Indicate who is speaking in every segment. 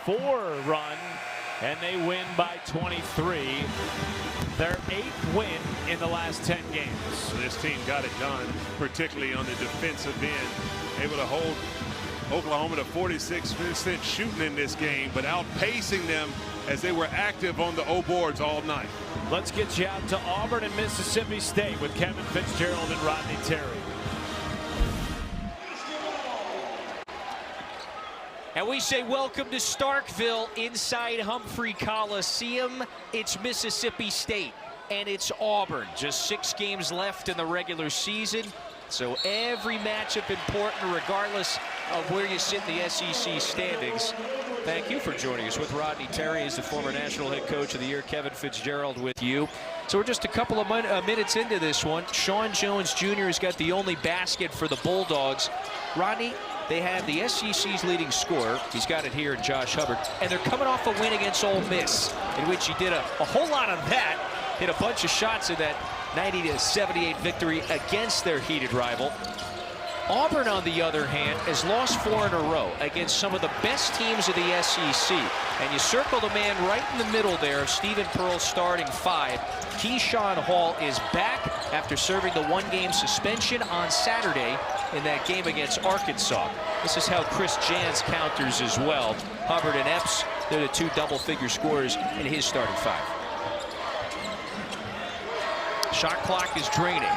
Speaker 1: 4-run, and they win by 23. Their 8th win in the last 10 games.
Speaker 2: So this team got it done, particularly on the defensive end. Able to hold Oklahoma to 46% shooting in this game, but outpacing them as they were active on the O boards all night.
Speaker 1: Let's get you out to Auburn and Mississippi State with Kevin Fitzgerald and Rodney Terry.
Speaker 3: And we say welcome to Starkville inside Humphrey Coliseum. It's Mississippi State and it's Auburn. Just 6 games left in the regular season. So every matchup important regardless of where you sit in the SEC standings. Thank you for joining us with Rodney Terry as the former National Head Coach of the Year. Kevin Fitzgerald with you. So we're just a couple of minutes into this one. Sean Jones Jr. has got the only basket for the Bulldogs. Rodney, they have the SEC's leading scorer. He's got it here in Josh Hubbard. And they're coming off a win against Ole Miss, in which he did a whole lot of that. Hit a bunch of shots in that 90-78 victory against their heated rival. Auburn, on the other hand, has lost 4 in a row against some of the best teams of the SEC. And you circle the man right in the middle there of Stephen Pearl's starting 5. Keyshawn Hall is back after serving the 1-game suspension on Saturday in that game against Arkansas. This is how Chris Jans counters as well. Hubbard and Epps, they're the 2 double-figure scorers in his starting 5. Shot clock is draining.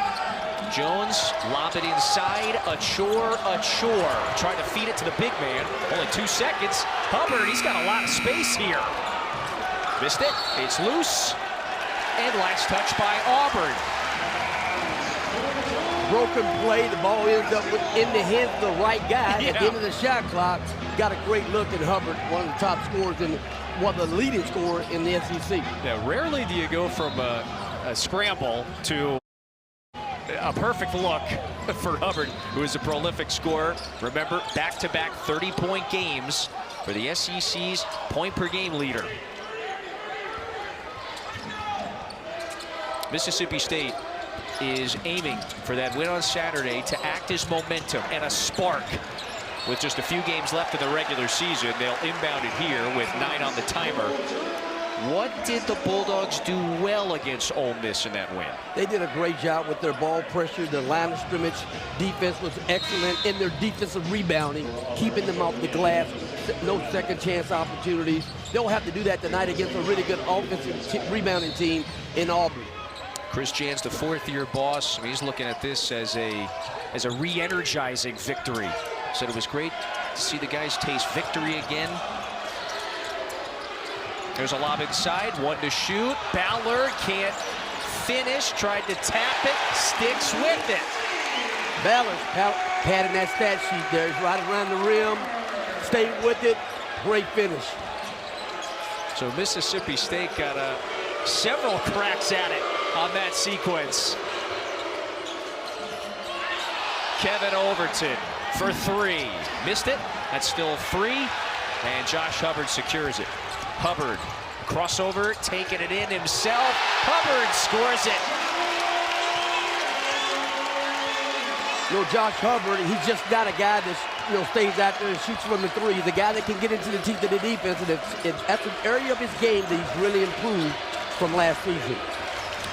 Speaker 3: Jones lob it inside. Achor. Trying to feed it to the big man. Only 2 seconds. Hubbard, he's got a lot of space here. Missed it. It's loose. And last touch by Auburn.
Speaker 4: Broken play. The ball ends up in the hands of the right guy at the end of the shot clock. Got a great look at Hubbard, one of the top scorers and one of the leading scorers in the SEC.
Speaker 3: Yeah, rarely do you go from a scramble to a perfect look for Hubbard, who is a prolific scorer. Remember, back-to-back 30-point games for the SEC's point-per-game leader. Mississippi State is aiming for that win on Saturday to act as momentum and a spark. With just a few games left in the regular season, they'll inbound it here with 9 on the timer. What did the Bulldogs do well against Ole Miss in that win?
Speaker 4: They did a great job with their ball pressure. Their line of scrimmage defense was excellent in their defensive rebounding, keeping them off the glass, no second chance opportunities. They'll have to do that tonight against a really good offensive rebounding team in Auburn.
Speaker 3: Chris Jans, the 4th-year boss, he's looking at this as a re-energizing victory. Said it was great to see the guys taste victory again. There's a lob inside, 1 to shoot. Ballard can't finish, tried to tap it, sticks with it.
Speaker 4: Ballard padding that stat sheet there. He's right around the rim, stayed with it, great finish.
Speaker 3: So Mississippi State got several cracks at it on that sequence. Kevin Overton for 3. Missed it. That's still 3. And Josh Hubbard secures it. Hubbard, crossover, taking it in himself. Hubbard scores it.
Speaker 4: Josh Hubbard, he's just not a guy that stays out there and shoots from the 3. He's a guy that can get into the teeth of the defense, and that's an area of his game that he's really improved from last season.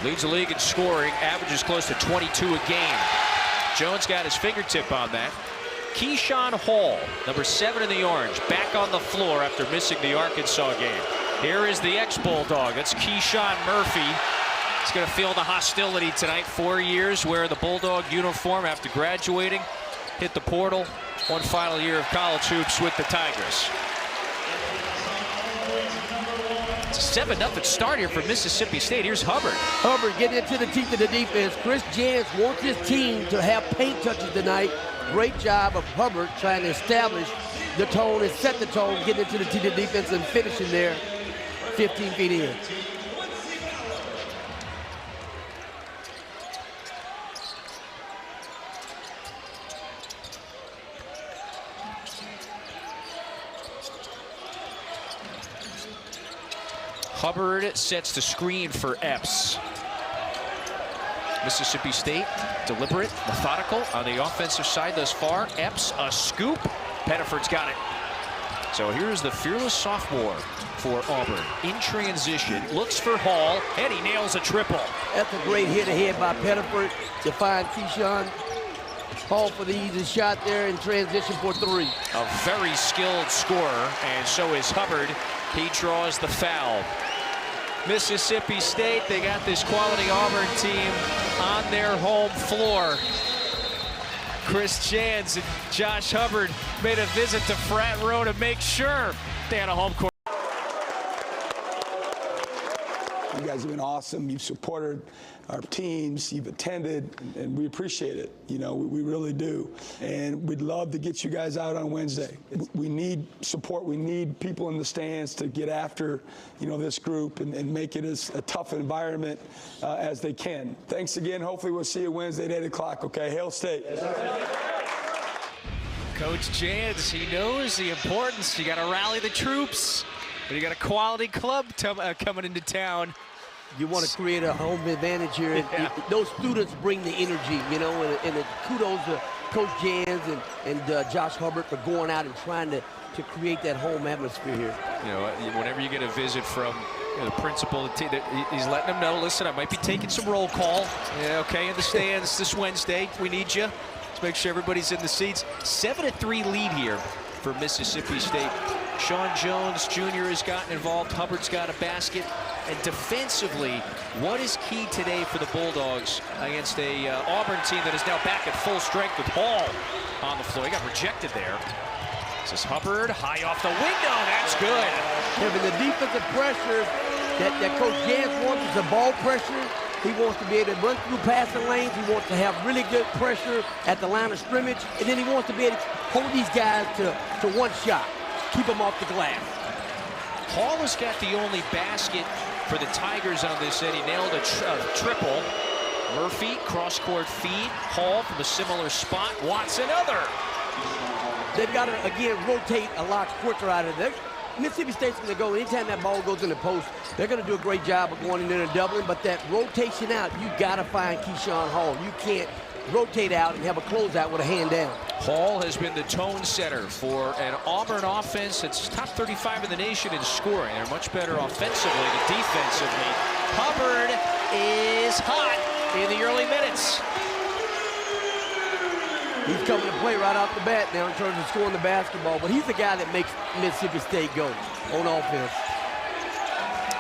Speaker 3: Leads the league in scoring, averages close to 22 a game. Jones got his fingertip on that. Keyshawn Hall, number 7 in the orange, back on the floor after missing the Arkansas game. Here is the ex-Bulldog. That's Keyshawn Murphy. He's going to feel the hostility tonight. 4 years wearing the Bulldog uniform after graduating. Hit the portal. 1 final year of college hoops with the Tigers. It's a 7-0 start here for Mississippi State. Here's Hubbard.
Speaker 4: Hubbard getting into the teeth of the defense. Chris Jans wants his team to have paint touches tonight. Great job of Hubbard trying to establish the tone and set the tone, getting into the teeth of the defense and finishing there 15 feet in.
Speaker 3: Hubbard sets the screen for Epps. Mississippi State, deliberate, methodical on the offensive side thus far. Epps, a scoop. Pettiford's got it. So here's the fearless sophomore for Auburn. In transition, looks for Hall, and he nails a triple.
Speaker 4: That's a great hit ahead by Pettiford to find Keyshawn Hall for the easy shot there in transition for 3.
Speaker 3: A very skilled scorer, and so is Hubbard. He draws the foul. Mississippi State, they got this quality Auburn team on their home floor. Chris Jans and Josh Hubbard made a visit to Frat Row to make sure they had a home court.
Speaker 5: You guys have been awesome. You've supported our teams. You've attended, and we appreciate it. You know, we really do. And we'd love to get you guys out on Wednesday. We need support. We need people in the stands to get after, you know, this group and make it as a tough environment as they can. Thanks again. Hopefully we'll see you Wednesday at 8 o'clock, okay? Hail State.
Speaker 3: Coach Jans, he knows the importance. You got to rally the troops. But you got a quality club coming into town.
Speaker 4: You want to create a home advantage here. And those students bring the energy, you know, and kudos to Coach Jans and Josh Hubbard for going out and trying to create that home atmosphere here.
Speaker 3: You know, whenever you get a visit from the principal, he's letting them know, listen, I might be taking some roll call. Yeah, okay, in the stands this Wednesday. We need you. Let's make sure everybody's in the seats. 7-3 lead here for Mississippi State. Sean Jones Jr. has gotten involved. Hubbard's got a basket. And defensively, what is key today for the Bulldogs against a Auburn team that is now back at full strength with Hall on the floor? He got rejected there. This is Hubbard, high off the window. That's good.
Speaker 4: Kevin, the defensive pressure that Coach Jans wants is the ball pressure. He wants to be able to run through passing lanes. He wants to have really good pressure at the line of scrimmage. And then he wants to be able to hold these guys to one shot. Keep them off the glass.
Speaker 3: Hall has got the only basket for the Tigers on this end. He nailed a triple. Murphy, cross-court feed. Hall from a similar spot. Wants another.
Speaker 4: They've got to, again, rotate a lot quicker out of there. Mississippi State's going to go, anytime that ball goes in the post, they're going to do a great job of going in there and doubling, but that rotation out, you got to find Keyshawn Hall. You can't rotate out and have a closeout with a hand down.
Speaker 3: Hall has been the tone setter for an Auburn offense that's top 35 in the nation in scoring. They're much better offensively than defensively. Hubbard is hot in the early minutes.
Speaker 4: He's coming to play right off the bat now in terms of scoring the basketball, but he's the guy that makes Mississippi State go on offense.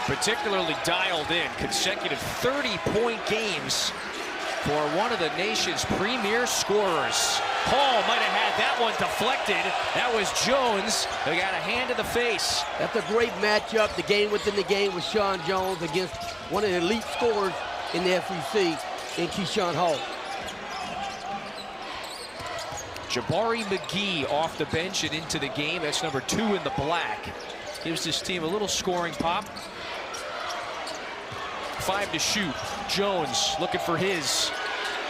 Speaker 3: Particularly dialed in, consecutive 30-point games for one of the nation's premier scorers. Hall might have had that one deflected. That was Jones. They got a hand in the face.
Speaker 4: That's a great matchup, the game within the game with Sean Jones against one of the elite scorers in the SEC in Keyshawn Hall.
Speaker 3: Jabari McGee off the bench and into the game. That's number 2 in the black. Gives this team a little scoring pop. 5 to shoot. Jones looking for his.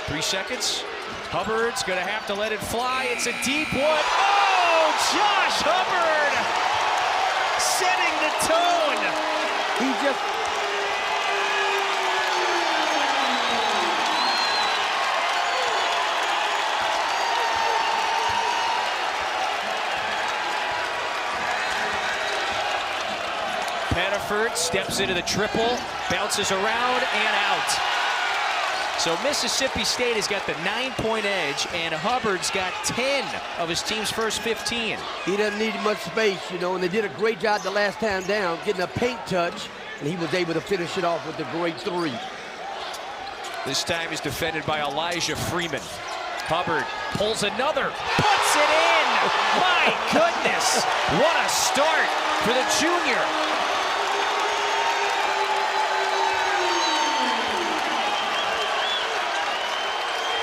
Speaker 3: 3 seconds. Hubbard's going to have to let it fly. It's a deep one. Oh, Josh Hubbard setting the tone.
Speaker 4: He just...
Speaker 3: Pettiford steps into the triple, bounces around and out. So Mississippi State has got the 9-point edge, and Hubbard's got 10 of his team's first 15.
Speaker 4: He doesn't need much space, you know, and they did a great job the last time down, getting a paint touch, and he was able to finish it off with a great 3.
Speaker 3: This time is defended by Elijah Freeman. Hubbard pulls another, puts it in! My goodness, what a start for the junior.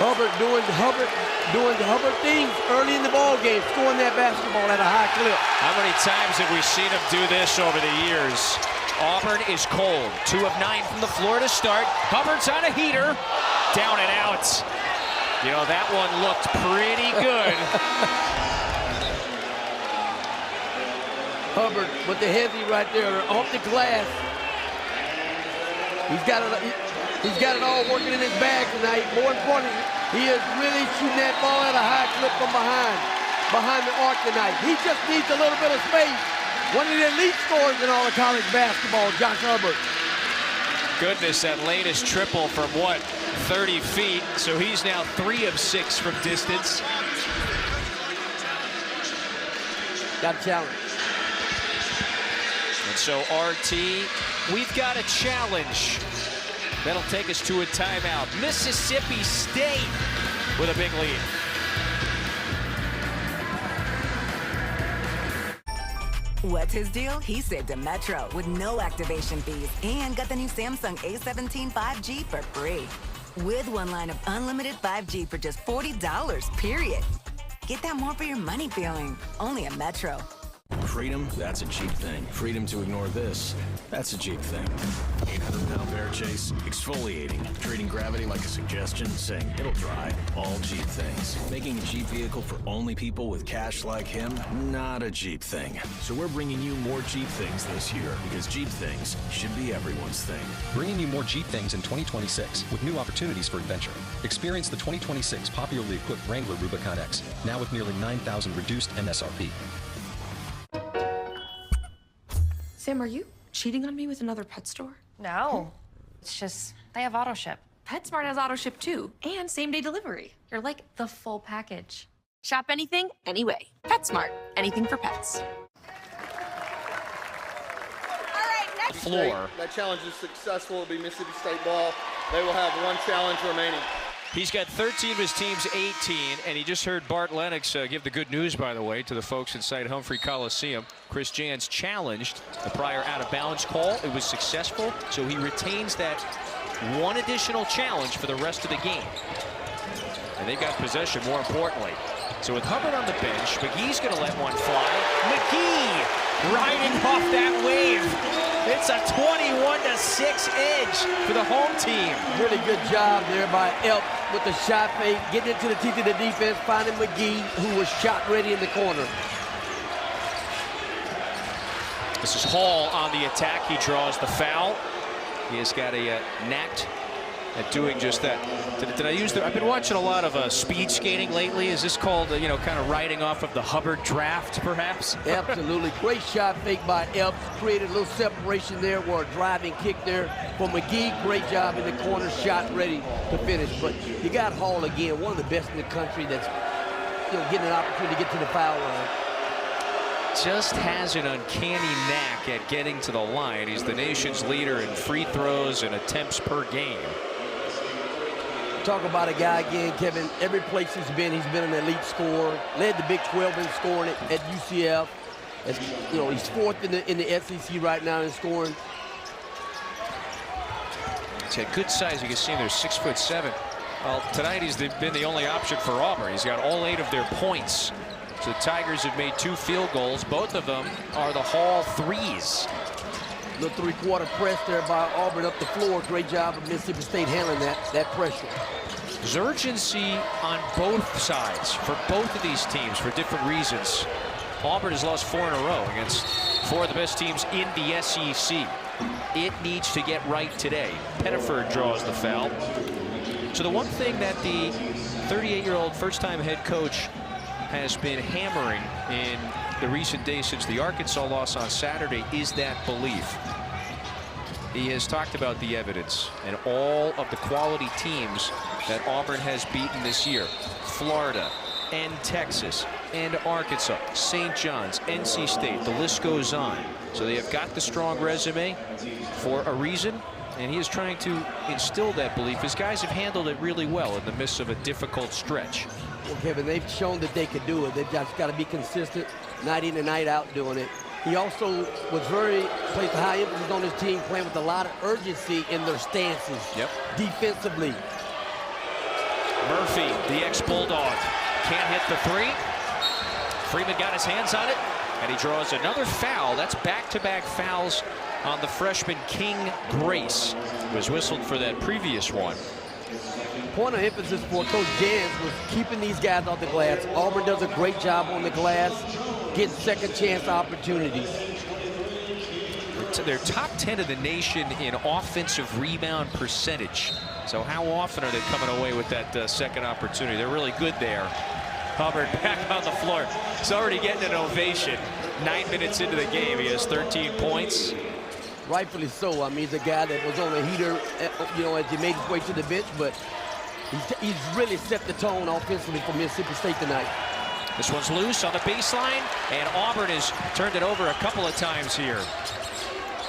Speaker 4: Hubbard doing the Hubbard things early in the ball game, scoring that basketball at a high clip.
Speaker 3: How many times have we seen him do this over the years? Auburn is cold. 2 of 9 from the floor to start. Hubbard's on a heater. Down and out. You know, that one looked pretty good.
Speaker 4: Hubbard with the heavy right there off the glass. He's got it all working in his bag tonight. More importantly, he is really shooting that ball at a high clip from behind. behind the arc tonight. He just needs a little bit of space. One of the elite scorers in all of college basketball, Josh Hubbard.
Speaker 3: Goodness, that latest triple from what, 30 feet. So he's now 3 of 6 from distance.
Speaker 4: Got a challenge.
Speaker 3: And so RT, we've got a challenge. That'll take us to a timeout. Mississippi State with a big lead.
Speaker 6: What's his deal? He saved a Metro with no activation fees and got the new Samsung A17 5G for free. With one line of unlimited 5G for just $40, period. Get that more for your money feeling. Only at Metro.
Speaker 7: Freedom, that's a Jeep thing. Freedom to ignore this, that's a Jeep thing. 800-pound bear chase, exfoliating, treating gravity like a suggestion, saying it'll dry. All Jeep things. Making a Jeep vehicle for only people with cash like him, not a Jeep thing. So we're bringing you more Jeep things this year, because Jeep things should be everyone's thing.
Speaker 8: Bringing you more Jeep things in 2026 with new opportunities for adventure. Experience the 2026 popularly equipped Wrangler Rubicon X, now with nearly 9,000 reduced MSRP.
Speaker 9: Sam, are you cheating on me with another pet store?
Speaker 10: No, it's just they have auto ship.
Speaker 9: PetSmart has auto ship too, and same-day delivery. You're like the full package. Shop anything, anyway. PetSmart, anything for pets.
Speaker 3: Floor.
Speaker 11: That challenge is successful. It'll be Mississippi State ball. They will have one challenge remaining.
Speaker 3: He's got 13 of his team's 18, and he just heard Bart Lennox give the good news, by the way, to the folks inside Humphrey Coliseum. Chris Jans challenged the prior out-of-bounds call. It was successful, so he retains that one additional challenge for the rest of the game. And they've got possession, more importantly. So with Hubbard on the bench, McGee's going to let one fly. McGee riding off that wave. It's a 21-6 edge for the home team.
Speaker 4: Really good job there by Elp with the shot fake, getting into the teeth of the defense, finding McGee, who was shot ready in the corner.
Speaker 3: This is Hall on the attack. He draws the foul. He has got a knack at doing just that. Did I use the? I've been watching a lot of speed skating lately. Is this called, you know, kind of riding off of the Hubbard draft, perhaps?
Speaker 4: Absolutely. Great shot fake by Elps. Created a little separation there, or a driving kick there for McGee. Great job in the corner, shot ready to finish. But you got Hall again, one of the best in the country that's, you know, getting an opportunity to get to the foul line.
Speaker 3: Just has an uncanny knack at getting to the line. He's the nation's leader in free throws and attempts per game.
Speaker 4: Talk about a guy again, Kevin. Every place he's been an elite scorer. Led the Big 12 in scoring at UCF. As, you know, he's fourth in the SEC right now in scoring.
Speaker 3: He's got good size. You can see him there, 6'7". Well, tonight he's been the only option for Auburn. He's got all 8 of their points. So the Tigers have made 2 field goals. Both of them are the Hall threes.
Speaker 4: Little three-quarter press there by Auburn up the floor. Great job of Mississippi State handling that pressure.
Speaker 3: There's urgency on both sides for both of these teams for different reasons. Auburn has lost 4 in a row against 4 of the best teams in the SEC. It needs to get right today. Pettiford draws the foul. So the one thing that the 38-year-old first-time head coach has been hammering in the recent days since the Arkansas loss on Saturday is that belief. He has talked about the evidence and all of the quality teams that Auburn has beaten this year. Florida and Texas and Arkansas, St. John's, NC State, the list goes on. So they have got the strong resume for a reason, and he is trying to instill that belief. His guys have handled it really well in the midst of a difficult stretch.
Speaker 4: Well, Kevin, they've shown that they could do it. They've just got to be consistent, night in and night out doing it. He also was placed a high emphasis on his team, playing with a lot of urgency in their stances.
Speaker 3: Yep.
Speaker 4: Defensively.
Speaker 3: Murphy, the ex-Bulldog, can't hit the 3. Freeman got his hands on it, and he draws another foul. That's back-to-back fouls on the freshman King Grace, who was whistled for that previous one.
Speaker 4: Point of emphasis for Coach Jans was keeping these guys off the glass. Auburn does a great job on the glass, getting second chance opportunities.
Speaker 3: They're top 10 of the nation in offensive rebound percentage. So how often are they coming away with that second opportunity? They're really good there. Hubbard back on the floor. He's already getting an ovation. 9 minutes into the game, he has 13 points.
Speaker 4: Rightfully so. I mean, he's a guy that was on a heater, you know, as he made his way to the bench, but he's really set the tone offensively for Mississippi State tonight.
Speaker 3: This one's loose on the baseline, and Auburn has turned it over a couple of times here.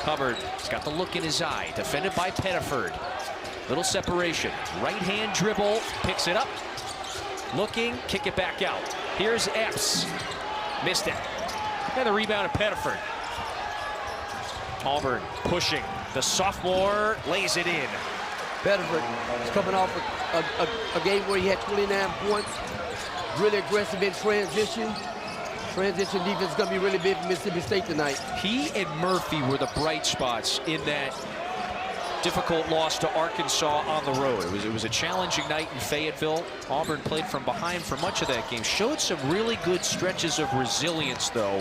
Speaker 3: Hubbard has got the look in his eye, defended by Pettiford. Little separation, right hand dribble, picks it up, looking, kick it back out. Here's Epps, missed it. And the rebound of Pettiford. Auburn pushing, the sophomore lays it in.
Speaker 4: Pettiford is coming off a game where he had 29 points. Really aggressive in transition. Transition defense is going to be really big for Mississippi State tonight.
Speaker 3: He and Murphy were the bright spots in that difficult loss to Arkansas on the road. It was a challenging night in Fayetteville. Auburn played from behind for much of that game. Showed some really good stretches of resilience, though,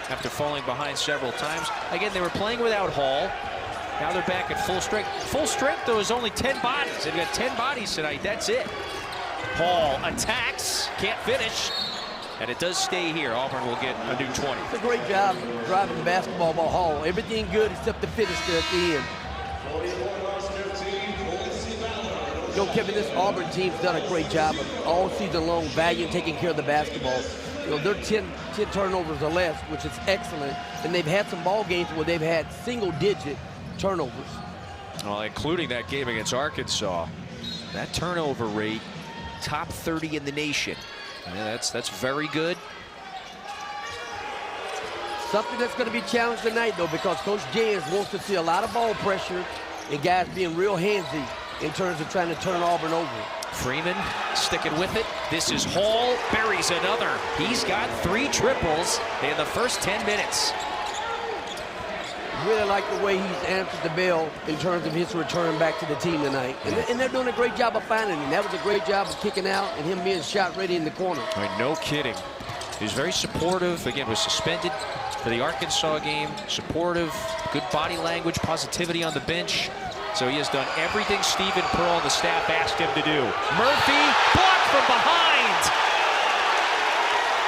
Speaker 3: after falling behind several times. Again, they were playing without Hall. Now they're back at full strength. Full strength, though, is only 10 bodies. They've got 10 bodies tonight. That's it. Hall attacks, can't finish, and it does stay here. Auburn will get a new 20.
Speaker 4: It's a great job driving the basketball ball. Hall. Everything good except the finish there at the end. You know, Kevin, this Auburn team's done a great job of all season long valuing taking care of the basketball. You know, they're 10 turnovers or less, which is excellent, and they've had some ball games where they've had single-digit turnovers.
Speaker 3: Well, including that game against Arkansas. That turnover rate, top 30 in the nation. Yeah, that's very good.
Speaker 4: Something that's going to be challenged tonight, though, because Coach Jans wants to see a lot of ball pressure and guys being real handsy in terms of trying to turn Auburn over.
Speaker 3: Freeman sticking with it. This is Hall, buries another. He's got 3 triples in the first 10 minutes.
Speaker 4: Really like the way he's answered the bell in terms of his return back to the team tonight. And they're doing a great job of finding him. That was a great job of kicking out and him being shot ready in the corner.
Speaker 3: I mean, no kidding. He was very supportive. Again, was suspended for the Arkansas game. Supportive, good body language, positivity on the bench. So he has done everything Stephen Pearl, the staff, asked him to do. Murphy blocked from behind.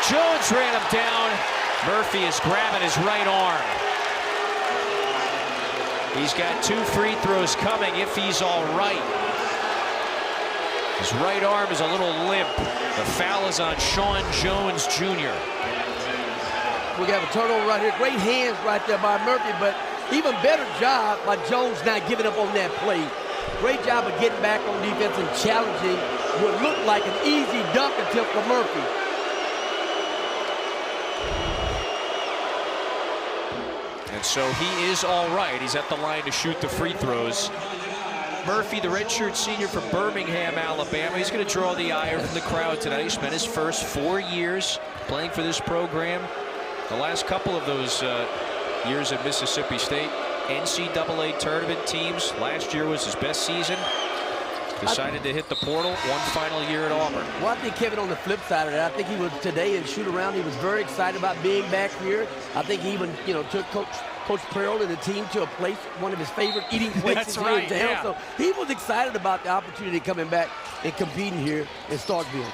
Speaker 3: Jones ran him down. Murphy is grabbing his right arm. He's got 2 free throws coming if he's all right. His right arm is a little limp. The foul is on Sean Jones Jr.
Speaker 4: We got a turnover right here. Great hands right there by Murphy, but even better job by Jones not giving up on that play. Great job of getting back on defense and challenging what looked like an easy dunk attempt for Murphy.
Speaker 3: And so he is all right. He's at the line to shoot the free throws. Murphy, the redshirt senior from Birmingham, Alabama. He's going to draw the ire from the crowd tonight. He spent his first 4 years playing for this program. The last couple of those years at Mississippi State, NCAA tournament teams. Last year was his best season. Decided to hit the portal. 1 final year at Auburn.
Speaker 4: Well, I think Kevin, on the flip side of that, I think he was today in shoot around. He was very excited about being back here. I think he even, you know, took Coach Pearl and the team to a place, one of his favorite eating places here in town.
Speaker 3: Yeah.
Speaker 4: So he was excited about the opportunity coming back and competing here in Starkville.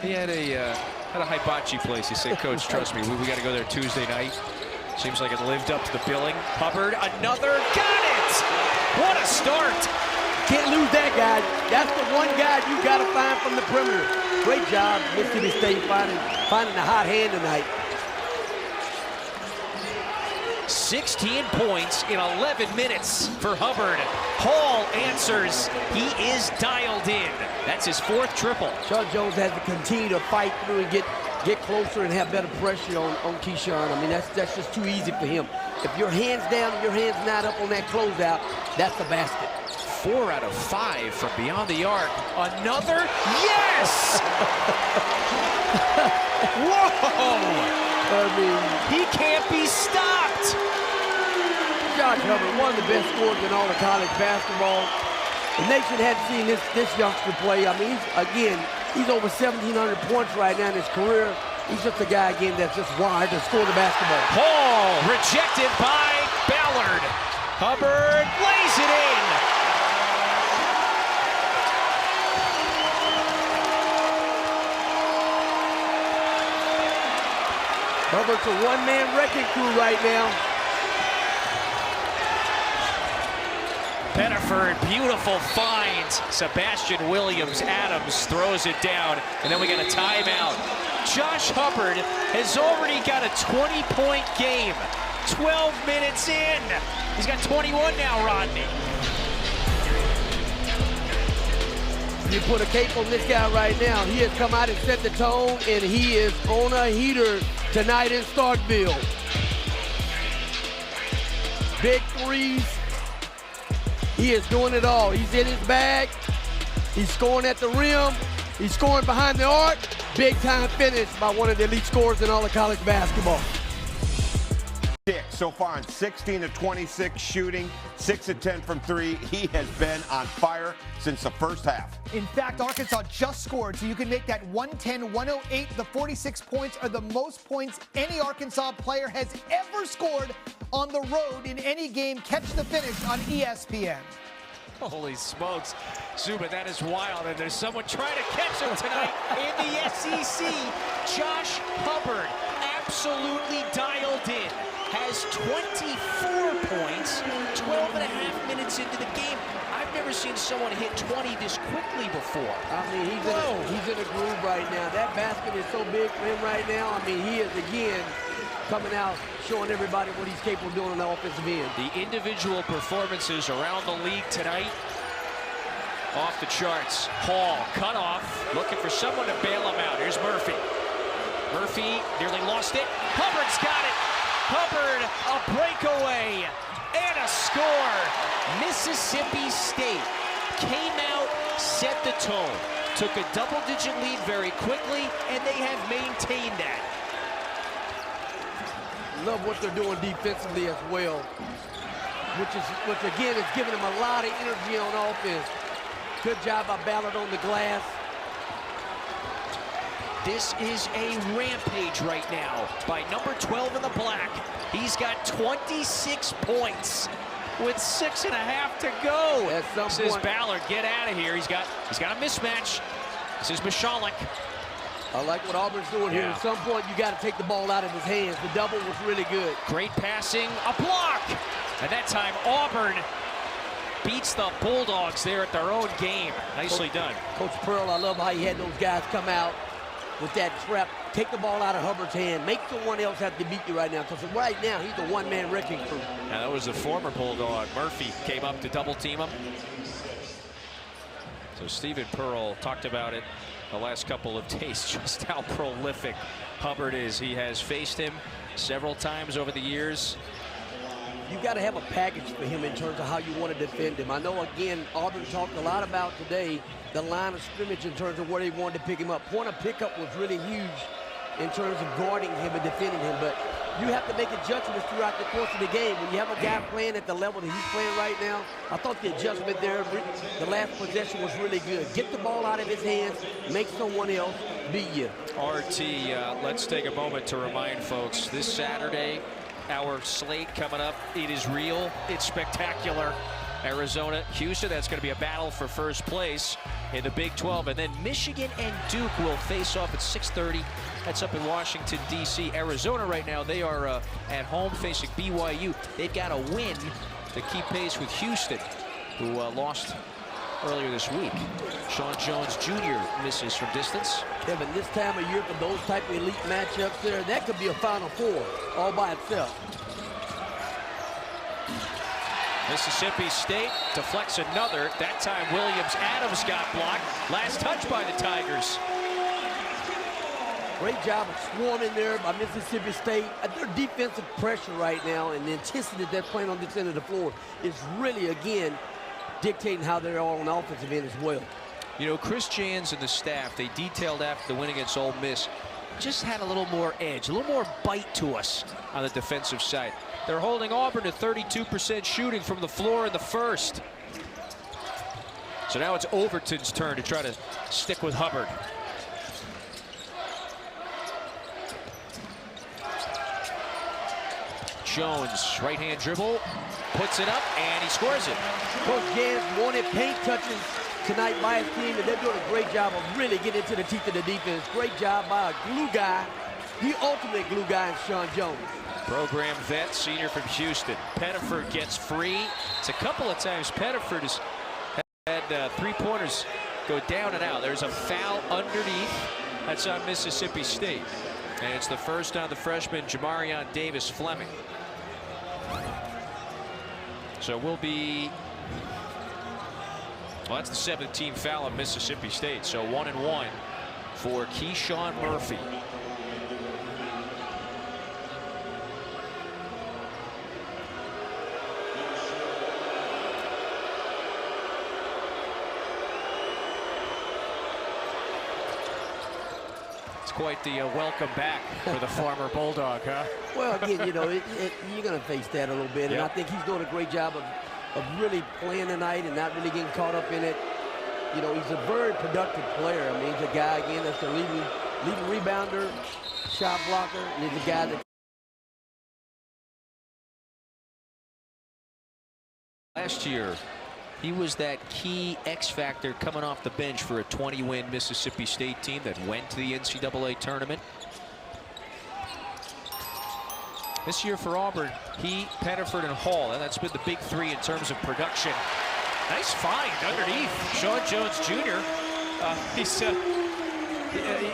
Speaker 3: He had a hibachi place. He said, "Coach, trust me, we got to go there Tuesday night." Seems like it lived up to the billing. Hubbard, another, got it! What a start!
Speaker 4: Can't lose that guy. That's the one guy you got to find from the perimeter. Great job, Mississippi State, finding a hot hand tonight.
Speaker 3: 16 points in 11 minutes for Hubbard. Hall answers. He is dialed in. That's his 4th triple.
Speaker 4: Sean Jones has to continue to fight through and get closer and have better pressure on Keyshawn. I mean, that's just too easy for him. If your hand's down and your hand's not up on that closeout, that's a basket.
Speaker 3: 4 out of 5 from beyond the arc. Another, yes! Whoa!
Speaker 4: I mean,
Speaker 3: he can't be stopped.
Speaker 4: Josh Hubbard, one of the best scorers in all of college basketball. The nation hadn't seen this youngster play. I mean, he's over 1,700 points right now in his career. He's just a guy, again, that's just wired to score the basketball.
Speaker 3: Hall rejected by Ballard. Hubbard lays it in.
Speaker 4: Hubbert's a one-man wrecking crew right now.
Speaker 3: Pettiford, beautiful find. Sebastian Williams Adams throws it down, and then we got a timeout. Josh Hubbard has already got a 20-point game. 12 minutes in. He's got 21 now, Rodney.
Speaker 4: You put a cape on this guy right now. He has come out and set the tone, and he is on a heater tonight in Starkville. Big threes. He is doing it all. He's in his bag. He's scoring at the rim. He's scoring behind the arc. Big time finish by one of the elite scorers in all of college basketball.
Speaker 12: So far on 16 of 26 shooting, 6 of 10 from 3. He has been on fire since the first half.
Speaker 13: In fact, Arkansas just scored, so you can make that 110-108. The 46 points are the most points any Arkansas player has ever scored on the road in any game. Catch the finish on ESPN.
Speaker 3: Holy smokes, Zuba, that is wild, and there's someone trying to catch him tonight in the SEC. Josh Hubbard, absolutely dialed in, has 24 points, 12 and a half minutes into the game. I've never seen someone hit 20 this quickly before.
Speaker 4: I mean, he's in a groove right now. That basket is so big for him right now. I mean, he is, again, coming out, showing everybody what he's capable of doing on the offensive end.
Speaker 3: The individual performances around the league tonight, off the charts. Hall, cut off, looking for someone to bail him out. Here's Murphy. Murphy nearly lost it. Hubbard's got it. Hubbard, a breakaway, and a score. Mississippi State came out, set the tone, took a double-digit lead very quickly, and they have maintained that.
Speaker 4: Love what they're doing defensively as well, which again is giving them a lot of energy on offense. Good job by Ballard on the glass.
Speaker 3: This is a rampage right now by number 12 in the black. He's got 26 points with 6.5 to go.
Speaker 4: At some
Speaker 3: Says
Speaker 4: point,
Speaker 3: Ballard, get out of here. He's got a mismatch. This is Michalek.
Speaker 4: I like what Auburn's doing here. At some point, you got to take the ball out of his hands. The double was really good.
Speaker 3: Great passing, a block. And that time, Auburn beats the Bulldogs there at their own game. Nicely done.
Speaker 4: Coach Pearl, I love how he had those guys come out with that trap. Take the ball out of Hubbard's hand. Make someone else have to beat you right now, because right now, he's a one-man wrecking crew.
Speaker 3: Now, that was the former Bulldog. Murphy came up to double-team him. So Stephen Pearl talked about it the last couple of days, just how prolific Hubbard is. He has faced him several times over the years.
Speaker 4: You got to have a package for him in terms of how you want to defend him. I know, again, Auburn talked a lot about today the line of scrimmage in terms of where they wanted to pick him up. Point of pickup was really huge in terms of guarding him and defending him, but you have to make adjustments throughout the course of the game. When you have a guy playing at the level that he's playing right now, I thought the adjustment there, the last possession was really good. Get the ball out of his hands, make someone else beat you.
Speaker 3: RT, let's take a moment to remind folks, this Saturday, our slate coming up, it is real, it's spectacular. Arizona, Houston, that's going to be a battle for first place in the Big 12. And then Michigan and Duke will face off at 6:30. That's up in Washington, D.C. Arizona right now, they are at home facing BYU. They've got to win to keep pace with Houston, who lost earlier this week. Sean Jones Jr. misses from distance.
Speaker 4: Kevin, this time of year for those type of elite matchups there, that could be a Final Four all by itself.
Speaker 3: Mississippi State deflects another. That time Williams Adams got blocked. Last touch by the Tigers.
Speaker 4: Great job of swarming there by Mississippi State. Their defensive pressure right now and the intensity that they're playing on this end of the floor is really, again, dictating how they're all on the offensive end as well.
Speaker 3: You know, Chris Jans and the staff, they detailed after the win against Ole Miss, just had a little more edge, a little more bite to us on the defensive side. They're holding Auburn to 32% shooting from the floor in the first. So now it's Overton's turn to try to stick with Hubbard. Jones, right-hand dribble, puts it up, and he scores it.
Speaker 4: Coach Jans wanted paint touches tonight by his team, and they're doing a great job of really getting into the teeth of the defense. Great job by a glue guy the ultimate glue guy in Sean Jones.
Speaker 3: Program vet, senior from Houston. Pettiford gets free. It's a couple of times Pettiford has had three-pointers go down and out. There's a foul underneath. That's on Mississippi State. And it's the first on the freshman, Jamarion Davis-Fleming. So we'll be, well, that's the 7th team foul on Mississippi State. So 1-1 for Keyshawn Murphy. Quite the welcome back for the former Bulldog, huh?
Speaker 4: Well, again, you know, you're going to face that a little bit, and I think he's doing a great job of really playing tonight and not really getting caught up in it. You know, he's a very productive player. I mean, he's a guy, again, that's a leading rebounder, shot blocker, and he's a guy that
Speaker 3: last year, he was that key X factor coming off the bench for a 20-win Mississippi State team that went to the NCAA tournament. This year for Auburn, he, Pettiford, and Hall, and that's been the big three in terms of production. Nice find underneath. Sean Jones Jr.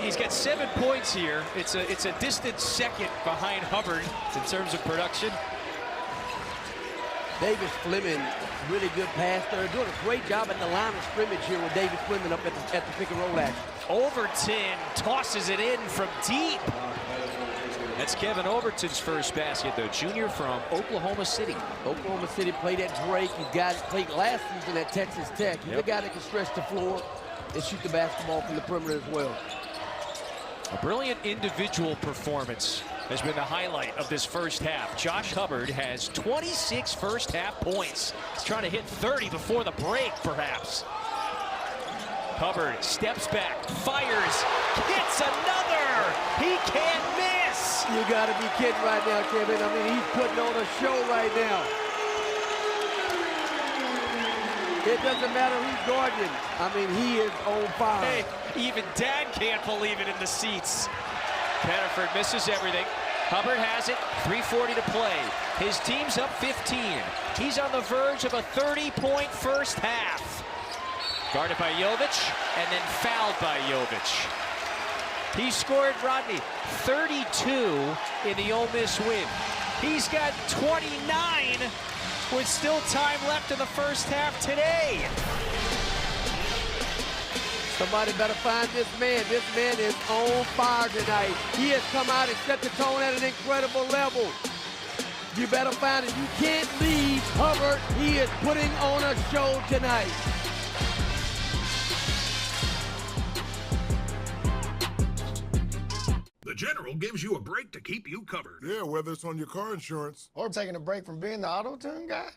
Speaker 3: He's got 7 points here. It's a distant second behind Hubbard in terms of production.
Speaker 4: Davis-Fleming, really good pass there. Doing a great job at the line of scrimmage here with Davis-Fleming up at the pick and roll action.
Speaker 3: Overton tosses it in from deep. That's Kevin Overton's first basket, though. Junior from Oklahoma City.
Speaker 4: Oklahoma City played at Drake. He's got played last season at Texas Tech. He's a guy that can stretch the floor and shoot the basketball from the perimeter as well.
Speaker 3: A brilliant individual performance has been the highlight of this first half. Josh Hubbard has 26 first half points. He's trying to hit 30 before the break, perhaps. Hubbard steps back, fires, hits another. He can't miss.
Speaker 4: You got to be kidding right now, Kevin. I mean, he's putting on a show right now. It doesn't matter who's guarding him. I mean, he is on fire.
Speaker 3: Hey, even Dad can't believe it in the seats. Pettiford misses everything. Hubbard has it, 3:40 to play. His team's up 15. He's on the verge of a 30-point first half. Guarded by Jovic, and then fouled by Jovic. He scored, Rodney, 32 in the Ole Miss win. He's got 29 with still time left in the first half today.
Speaker 4: Somebody better find this man. This man is on fire tonight. He has come out and set the tone at an incredible level. You better find it. You can't leave Hubbard. He is putting on a show tonight.
Speaker 14: The General gives you a break to keep you covered.
Speaker 15: Yeah, whether it's on your car insurance
Speaker 11: or taking a break from being the auto-tune guy.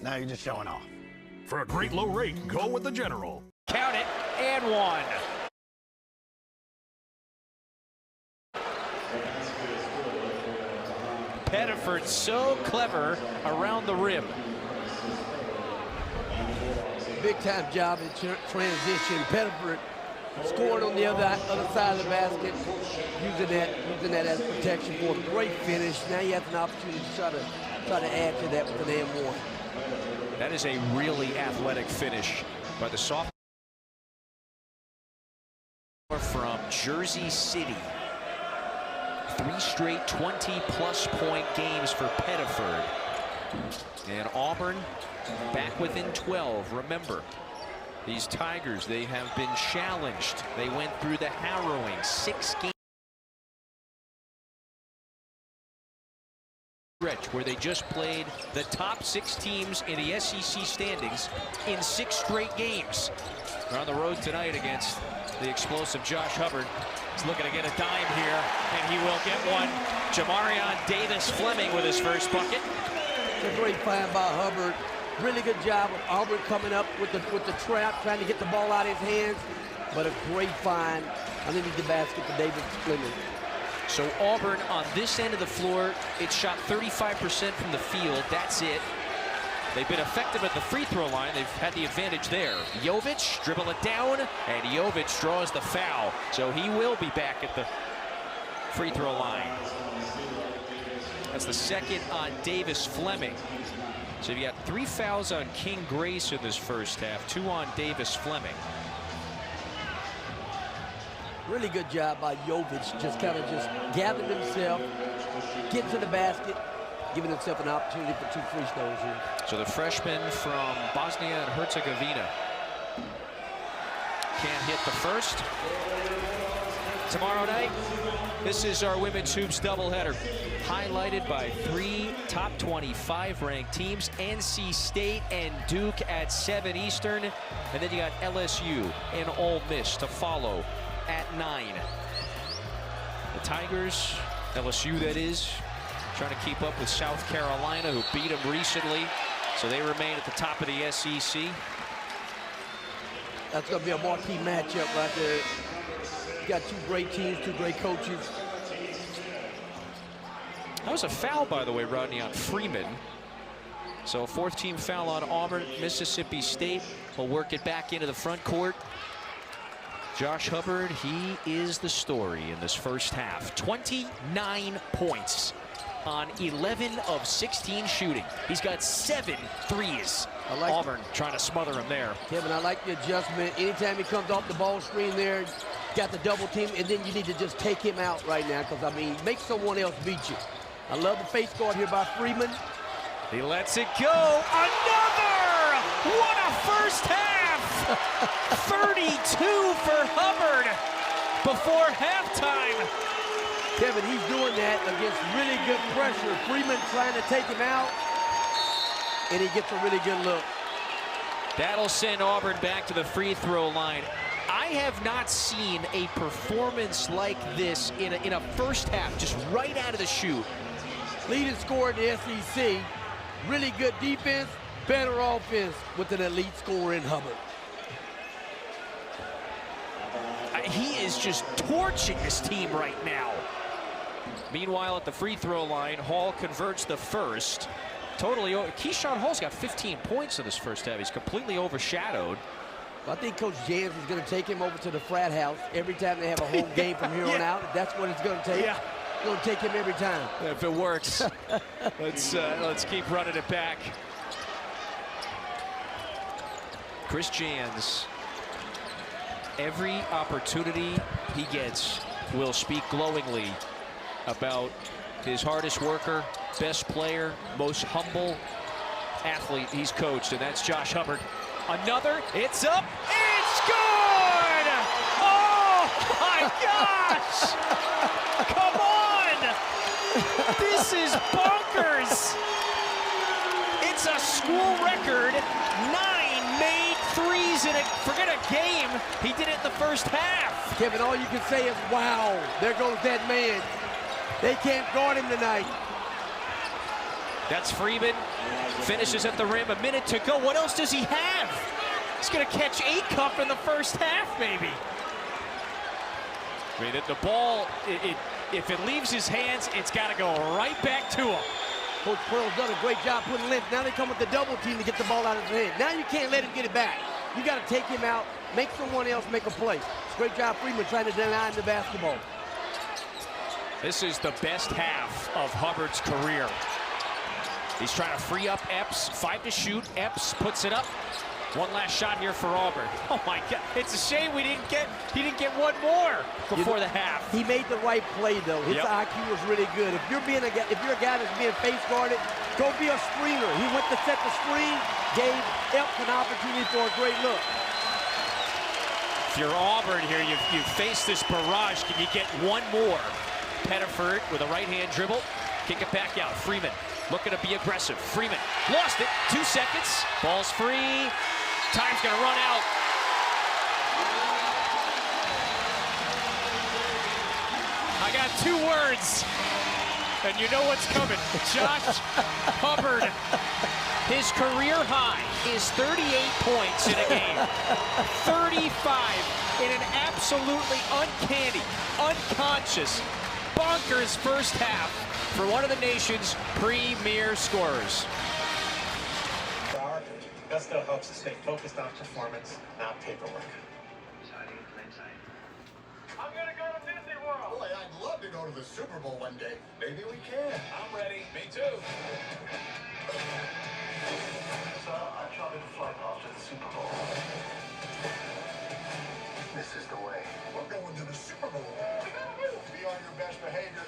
Speaker 11: Now you're just showing off.
Speaker 14: For a great low rate, go with the General.
Speaker 3: Count it, and one. Pettiford so clever around the rim.
Speaker 4: Big time job in transition. Pettiford scoring on the other side of the basket, using that as protection for a great finish. Now he has an opportunity to try to add to that with an and one.
Speaker 3: That is a really athletic finish by the sophomore from Jersey City. 3 straight 20-plus point games for Pettiford. And Auburn back within 12. Remember, these Tigers, they have been challenged. They went through the harrowing 6-game stretch where they just played the top 6 teams in the SEC standings in 6 straight games. They're on the road tonight against the explosive Josh Hubbard. He's looking to get a dime here, and he will get one. Jamarion Davis-Fleming with his first bucket.
Speaker 4: It's a great find by Hubbard. Really good job of Auburn coming up with the trap, trying to get the ball out of his hands. But a great find underneath the basket for David Fleming.
Speaker 3: So Auburn on this end of the floor, it's shot 35% from the field. That's it. They've been effective at the free throw line. They've had the advantage there. Jovic dribble it down, and Jovic draws the foul. So he will be back at the free throw line. That's the second on Davis Fleming. So you got 3 fouls on King Grace in this first half, 2 on Davis Fleming.
Speaker 4: Really good job by Jovic, just gathering himself, getting to the basket, giving himself an opportunity for 2 free throws here.
Speaker 3: So the freshman from Bosnia and Herzegovina can't hit the first. Tomorrow night, this is our women's hoops doubleheader, highlighted by 3 top 25 ranked teams, NC State and Duke at 7 Eastern. And then you got LSU and Ole Miss to follow at 9. The Tigers, LSU that is, trying to keep up with South Carolina, who beat them recently. So they remain at the top of the SEC.
Speaker 4: That's going to be a marquee matchup right there. You got 2 great teams, 2 great coaches.
Speaker 3: That was a foul, by the way, Rodney, on Freeman. So a 4th team foul on Auburn. Mississippi State will work it back into the front court. Josh Hubbard, he is the story in this first half. 29 points on 11 of 16 shooting. He's got 7 threes. Auburn trying to smother him there.
Speaker 4: Kevin, I like the adjustment. Anytime he comes off the ball screen there, got the double team, and then you need to just take him out right now, because, I mean, make someone else beat you. I love the face guard here by Freeman.
Speaker 3: He lets it go. Another! What a first half! 32 for Hubbard before halftime.
Speaker 4: Kevin, he's doing that against really good pressure. Freeman trying to take him out, and he gets a really good look.
Speaker 3: That'll send Auburn back to the free throw line. I have not seen a performance like this in a first half, just right out of the chute.
Speaker 4: Leading scorer in the SEC, really good defense, better offense with an elite scorer in Hubbard.
Speaker 3: He is just torching this team right now. Meanwhile, at the free throw line, Hall converts the first. Keyshawn Hall's got 15 points in this first half. He's completely overshadowed.
Speaker 4: I think Coach Jans is going to take him over to the frat house every time they have a home game from here on out. That's what it's going to take. It's going to take him every time.
Speaker 3: If it works, let's keep running it back. Chris Jans, every opportunity he gets, will speak glowingly about his hardest worker, best player, most humble athlete he's coached, and that's Josh Hubbard. Another, it's up, it's good! Oh my gosh! Come on! This is bonkers! It's a school record, 9 made threes in it. Forget a game, he did it in the first half.
Speaker 4: Kevin, all you can say is, wow, there goes that man. They can't guard him tonight.
Speaker 3: That's Freeman. Finishes at the rim, a minute to go. What else does he have? He's going to catch 8 cup in the first half, maybe. I mean, the ball, if it leaves his hands, it's got to go right back to him.
Speaker 4: Coach Pearl's done a great job putting length. Now they come with the double team to get the ball out of his hand. Now you can't let him get it back. You got to take him out, make someone else make a play. It's a great job Freeman trying to deny him the basketball.
Speaker 3: This is the best half of Hubbard's career. He's trying to free up Epps, 5 to shoot. Epps puts it up. One last shot here for Auburn. Oh my God! It's a shame he didn't get one more before the half.
Speaker 4: He made the right play though. His IQ was really good. If you're a guy that's being face guarded, go be a screener. He went to set the screen, gave Epps an opportunity for a great look.
Speaker 3: If you're Auburn here, you face this barrage. Can you get one more? Pettiford with a right-hand dribble. Kick it back out. Freeman looking to be aggressive. Freeman lost it. 2 seconds. Ball's free. Time's going to run out. I got 2 words. And you know what's coming. Josh Hubbard, his career high is 38 points in a game. 35 in an absolutely uncanny, unconscious, bonkers first half for one of the nation's premier scorers.
Speaker 16: That still helps us stay focused on performance, not paperwork. I'm gonna go to Disney World. Boy, I'd love to go to the Super Bowl one day. Maybe we can. I'm ready. Me too. So I'm chopping a flight off to the Super Bowl. This is the way. We're going to the Super Bowl. Be on your best behavior.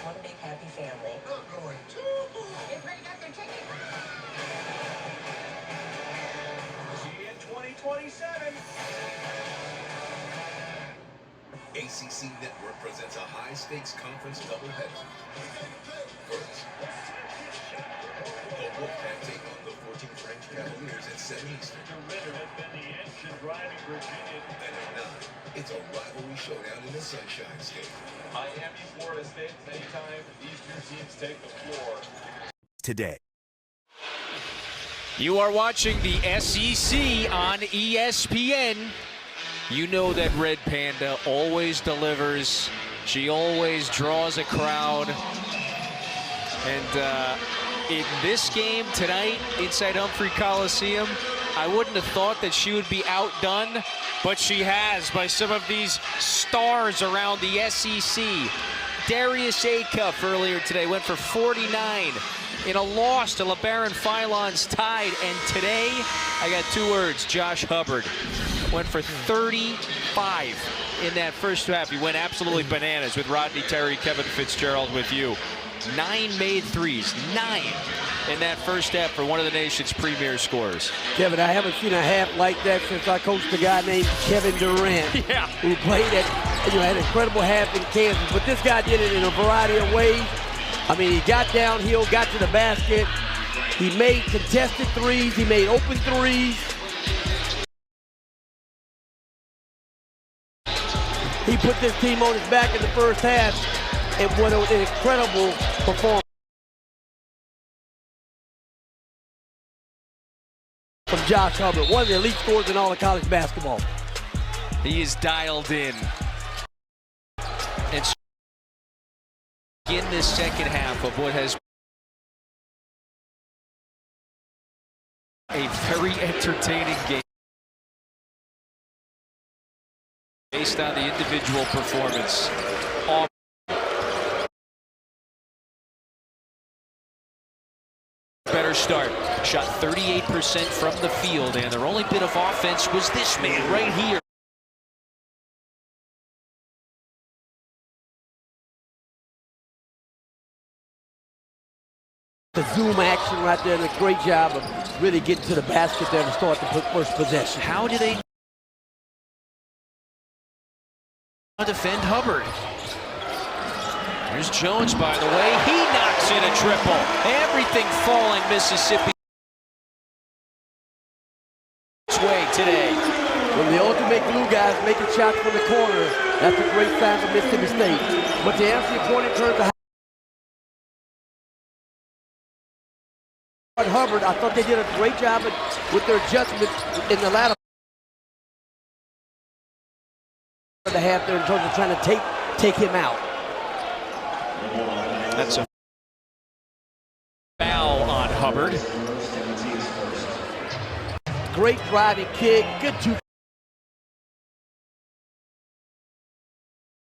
Speaker 16: One big happy family. Not going to. Everybody got their ticket. See you in 2027.
Speaker 17: ACC Network presents a high-stakes conference doubleheader. First, the Wolfpack take on the 14th ranked Cavaliers at 7 Eastern. And at 9, it's a rivalry showdown in the Sunshine State.
Speaker 18: Miami, Florida State, anytime these two teams take the floor.
Speaker 17: Today.
Speaker 3: You are watching the SEC on ESPN. You know that Red Panda always delivers. She always draws a crowd. And in this game tonight inside Humphrey Coliseum, I wouldn't have thought that she would be outdone, but she has by some of these stars around the SEC. Darius Acuff earlier today went for 49 in a loss to LeBaron Philon's Tide. And today, I got 2 words, Josh Hubbard. Went for 35 in that first half. He went absolutely bananas with Rodney Terry, Kevin Fitzgerald with you. 9 made threes, 9 in that first half for one of the nation's premier scorers.
Speaker 4: Kevin, I haven't seen a half like that since I coached a guy named Kevin Durant, who played at, had an incredible half in Kansas. But this guy did it in a variety of ways. I mean, he got downhill, got to the basket. He made contested threes. He made open threes. He put this team on his back in the first half, and what an incredible performance from Josh Hubbard, one of the elite scorers in all of college basketball.
Speaker 3: He is dialed in. And in this second half of what has a very entertaining game based on the individual performance. Auburn. Better start. Shot 38% from the field, and their only bit of offense was this man right here.
Speaker 4: The zoom action right there, and a great job of really getting to the basket there to start the first possession.
Speaker 3: How do they defend Hubbard? Here's Jones, by the way. He knocks in a triple. Everything falling Mississippi way today.
Speaker 4: When the ultimate glue guys making shots from the corner, that's a great sign for Mississippi State. But to answer your point in terms of Hubbard, I thought they did a great job with their adjustments in the latter of the half there in terms of trying to take him out.
Speaker 3: That's a foul on Hubbard.
Speaker 4: Great driving kick, good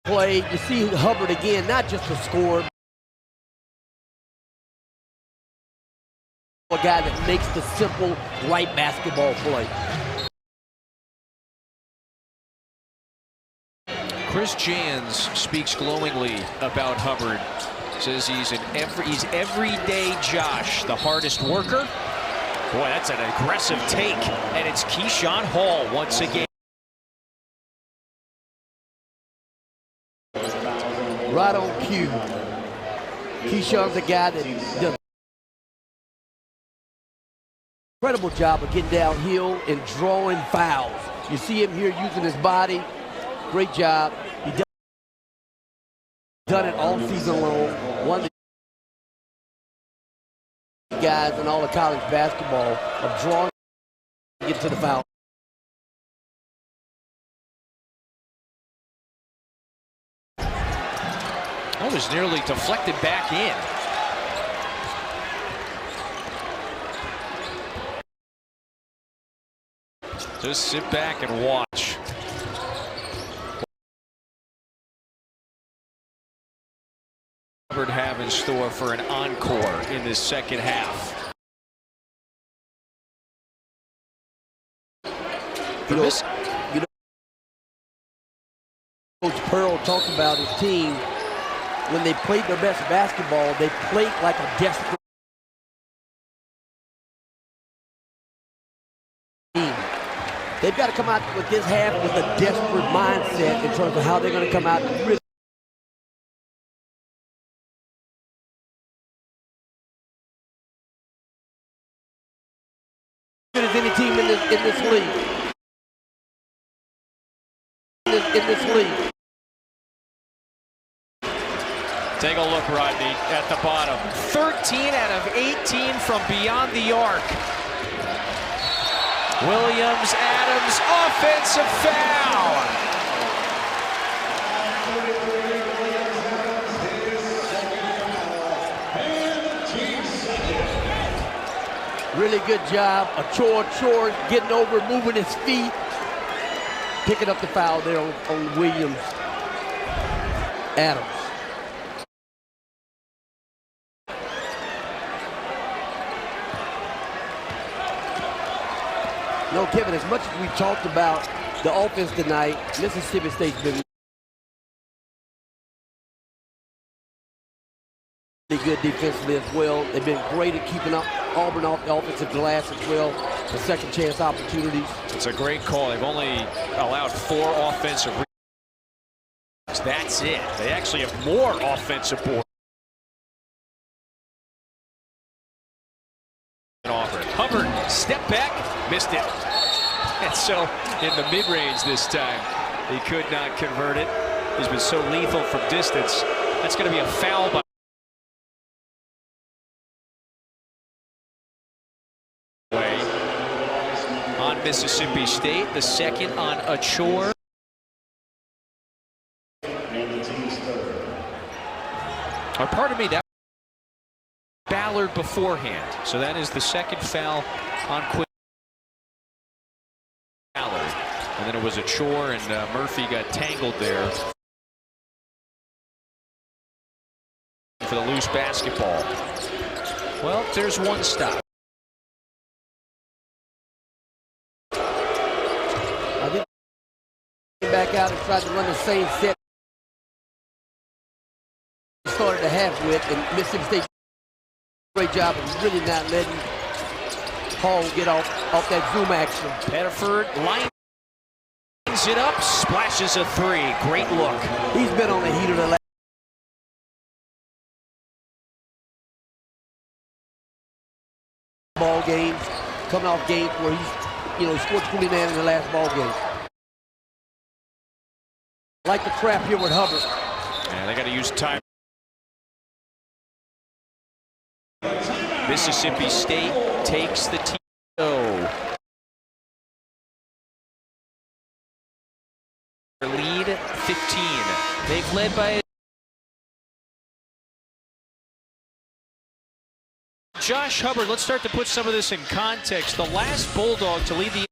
Speaker 4: play. You see Hubbard again, not just a scorer, a guy that makes the simple, right basketball play.
Speaker 3: Chris Jans speaks glowingly about Hubbard. Says he's everyday Josh, the hardest worker. Boy, that's an aggressive take, and it's Keyshawn Hall once again.
Speaker 4: Right on cue. Keyshawn's a guy that does an incredible job of getting downhill and drawing fouls. You see him here using his body. Great job. He done it all season long. Won the guys in all of college basketball of drawing to get to the foul.
Speaker 3: That was nearly deflected back in. Just sit back and watch. Auburn have in store for an encore in this second half.
Speaker 4: Coach Pearl talked about his team. When they played their best basketball, they played like a desperate team. They've got to come out with this half with a desperate mindset in terms of how they're going to come out and really good as any team in this league. In this league.
Speaker 3: Take a look, Rodney, at the bottom. 13 out of 18 from beyond the arc. Williams, Adams, offensive foul.
Speaker 4: Really good job. Chore getting over, moving his feet. Picking up the foul there on Williams. Adams. No, Kevin, as much as we talked about the offense tonight, Mississippi State's been really good defensively as well. They've been great at keeping up Auburn off the offensive glass as well, for second chance opportunities.
Speaker 3: It's a great call. They've only allowed 4 offensive rebounds. That's it. They actually have more offensive boards. Auburn. Hubbard, step back, missed it. And so in the mid-range this time, he could not convert it. He's been so lethal from distance. That's going to be a foul by on Mississippi State, the second on Achor. Or pardon me, that Ballard beforehand. So that is the second foul on Quinn Ballard. And then it was Achor, and Murphy got tangled there for the loose basketball. Well, there's one stop.
Speaker 4: I think he came back out and tried to run the same set he started the half with, and Mississippi State great job of really not letting Hall get off that zoom action.
Speaker 3: Pettiford lines it up, splashes a 3. Great look.
Speaker 4: He's been on the heat of the last ball games, coming off games where he scored 29 in the last ball game. Like the trap here with Hubbard.
Speaker 3: Yeah, they got to use time. Mississippi State takes the TO. Lead 15. They've led by Josh Hubbard. Let's start to put some of this in context. The last Bulldog to lead the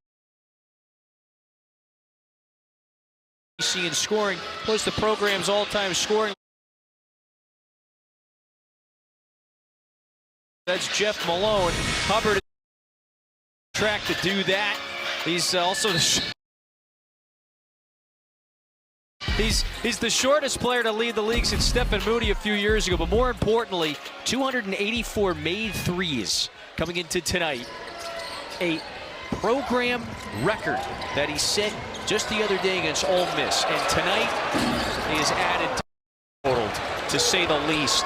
Speaker 3: ACC in scoring was the program's all-time scoring. That's Jeff Malone. Hubbard is on track to do that. He's also he's the shortest player to lead the league since Stephen Moody a few years ago, but more importantly, 284 made threes coming into tonight. A program record that he set just the other day against Ole Miss, and tonight he has added to the total, to say the least.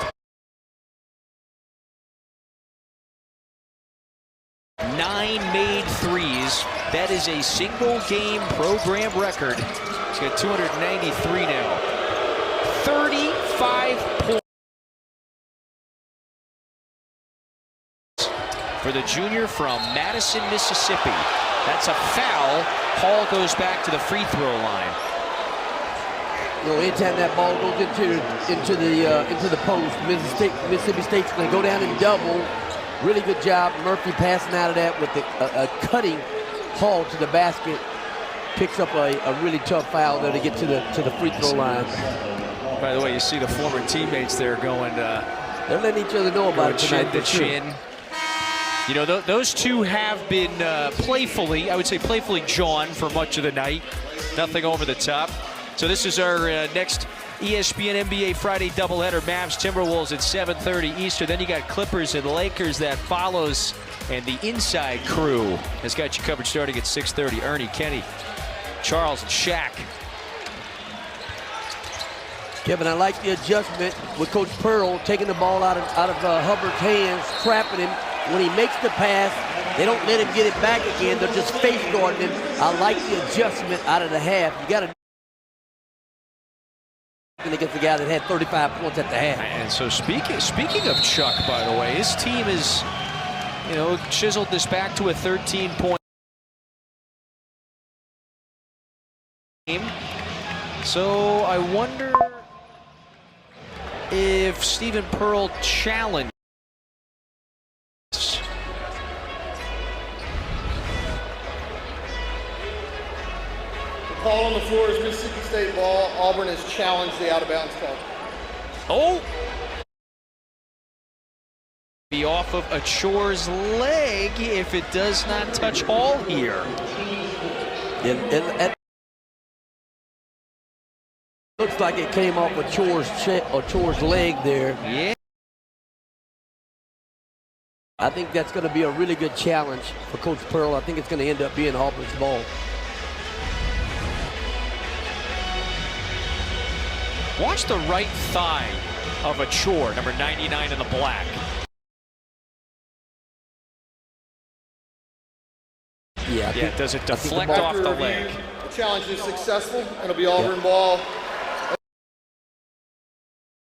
Speaker 3: 9 made threes. That is a single game program record. He's got 293 now. 35 points. for the junior from Madison, Mississippi. That's a foul. Hall goes back to the free throw line.
Speaker 4: You know, anytime that ball goes into the post, Mississippi State's going to go down and double. Really good job, Murphy passing out of that with a cutting Hall to the basket. Picks up a really tough foul there to get to the free throw line.
Speaker 3: By the way, you see the former teammates there going.
Speaker 4: They're letting each other know about it tonight.
Speaker 3: Chin to chin. You know, those two have been playfully, I would say playfully drawn for much of the night. Nothing over the top. So this is our next ESPN NBA Friday doubleheader. Mavs Timberwolves at 7:30 Eastern. Then you got Clippers and Lakers that follows. And the inside crew has got you covered starting at 6:30. Ernie, Kenny, Charles, and Shaq.
Speaker 4: Kevin, I like the adjustment with Coach Pearl taking the ball out of Hubbard's hands, trapping him. When he makes the pass, they don't let him get it back again. They're just face guarding him. I like the adjustment out of the half. You got to against the guy that had 35 points at the half.
Speaker 3: And so speaking of Chuck, by the way, his team is, you know, chiseled this back to a 13-point game. So I wonder if Stephen Pearl challenged.
Speaker 11: The call on the floor is Mississippi State ball. Auburn has challenged the out-of-bounds call.
Speaker 3: Oh! Be off of Achore's leg if it does not touch Hall here.
Speaker 4: And looks like it came off Achore's leg there.
Speaker 3: Yeah.
Speaker 4: I think that's going to be a really good challenge for Coach Pearl. I think it's going to end up being Auburn's ball.
Speaker 3: Watch the right thigh of Achore, number 99 in the black.
Speaker 4: Yeah,
Speaker 3: does it deflect off the leg?
Speaker 11: The challenge is successful. It'll be Auburn ball.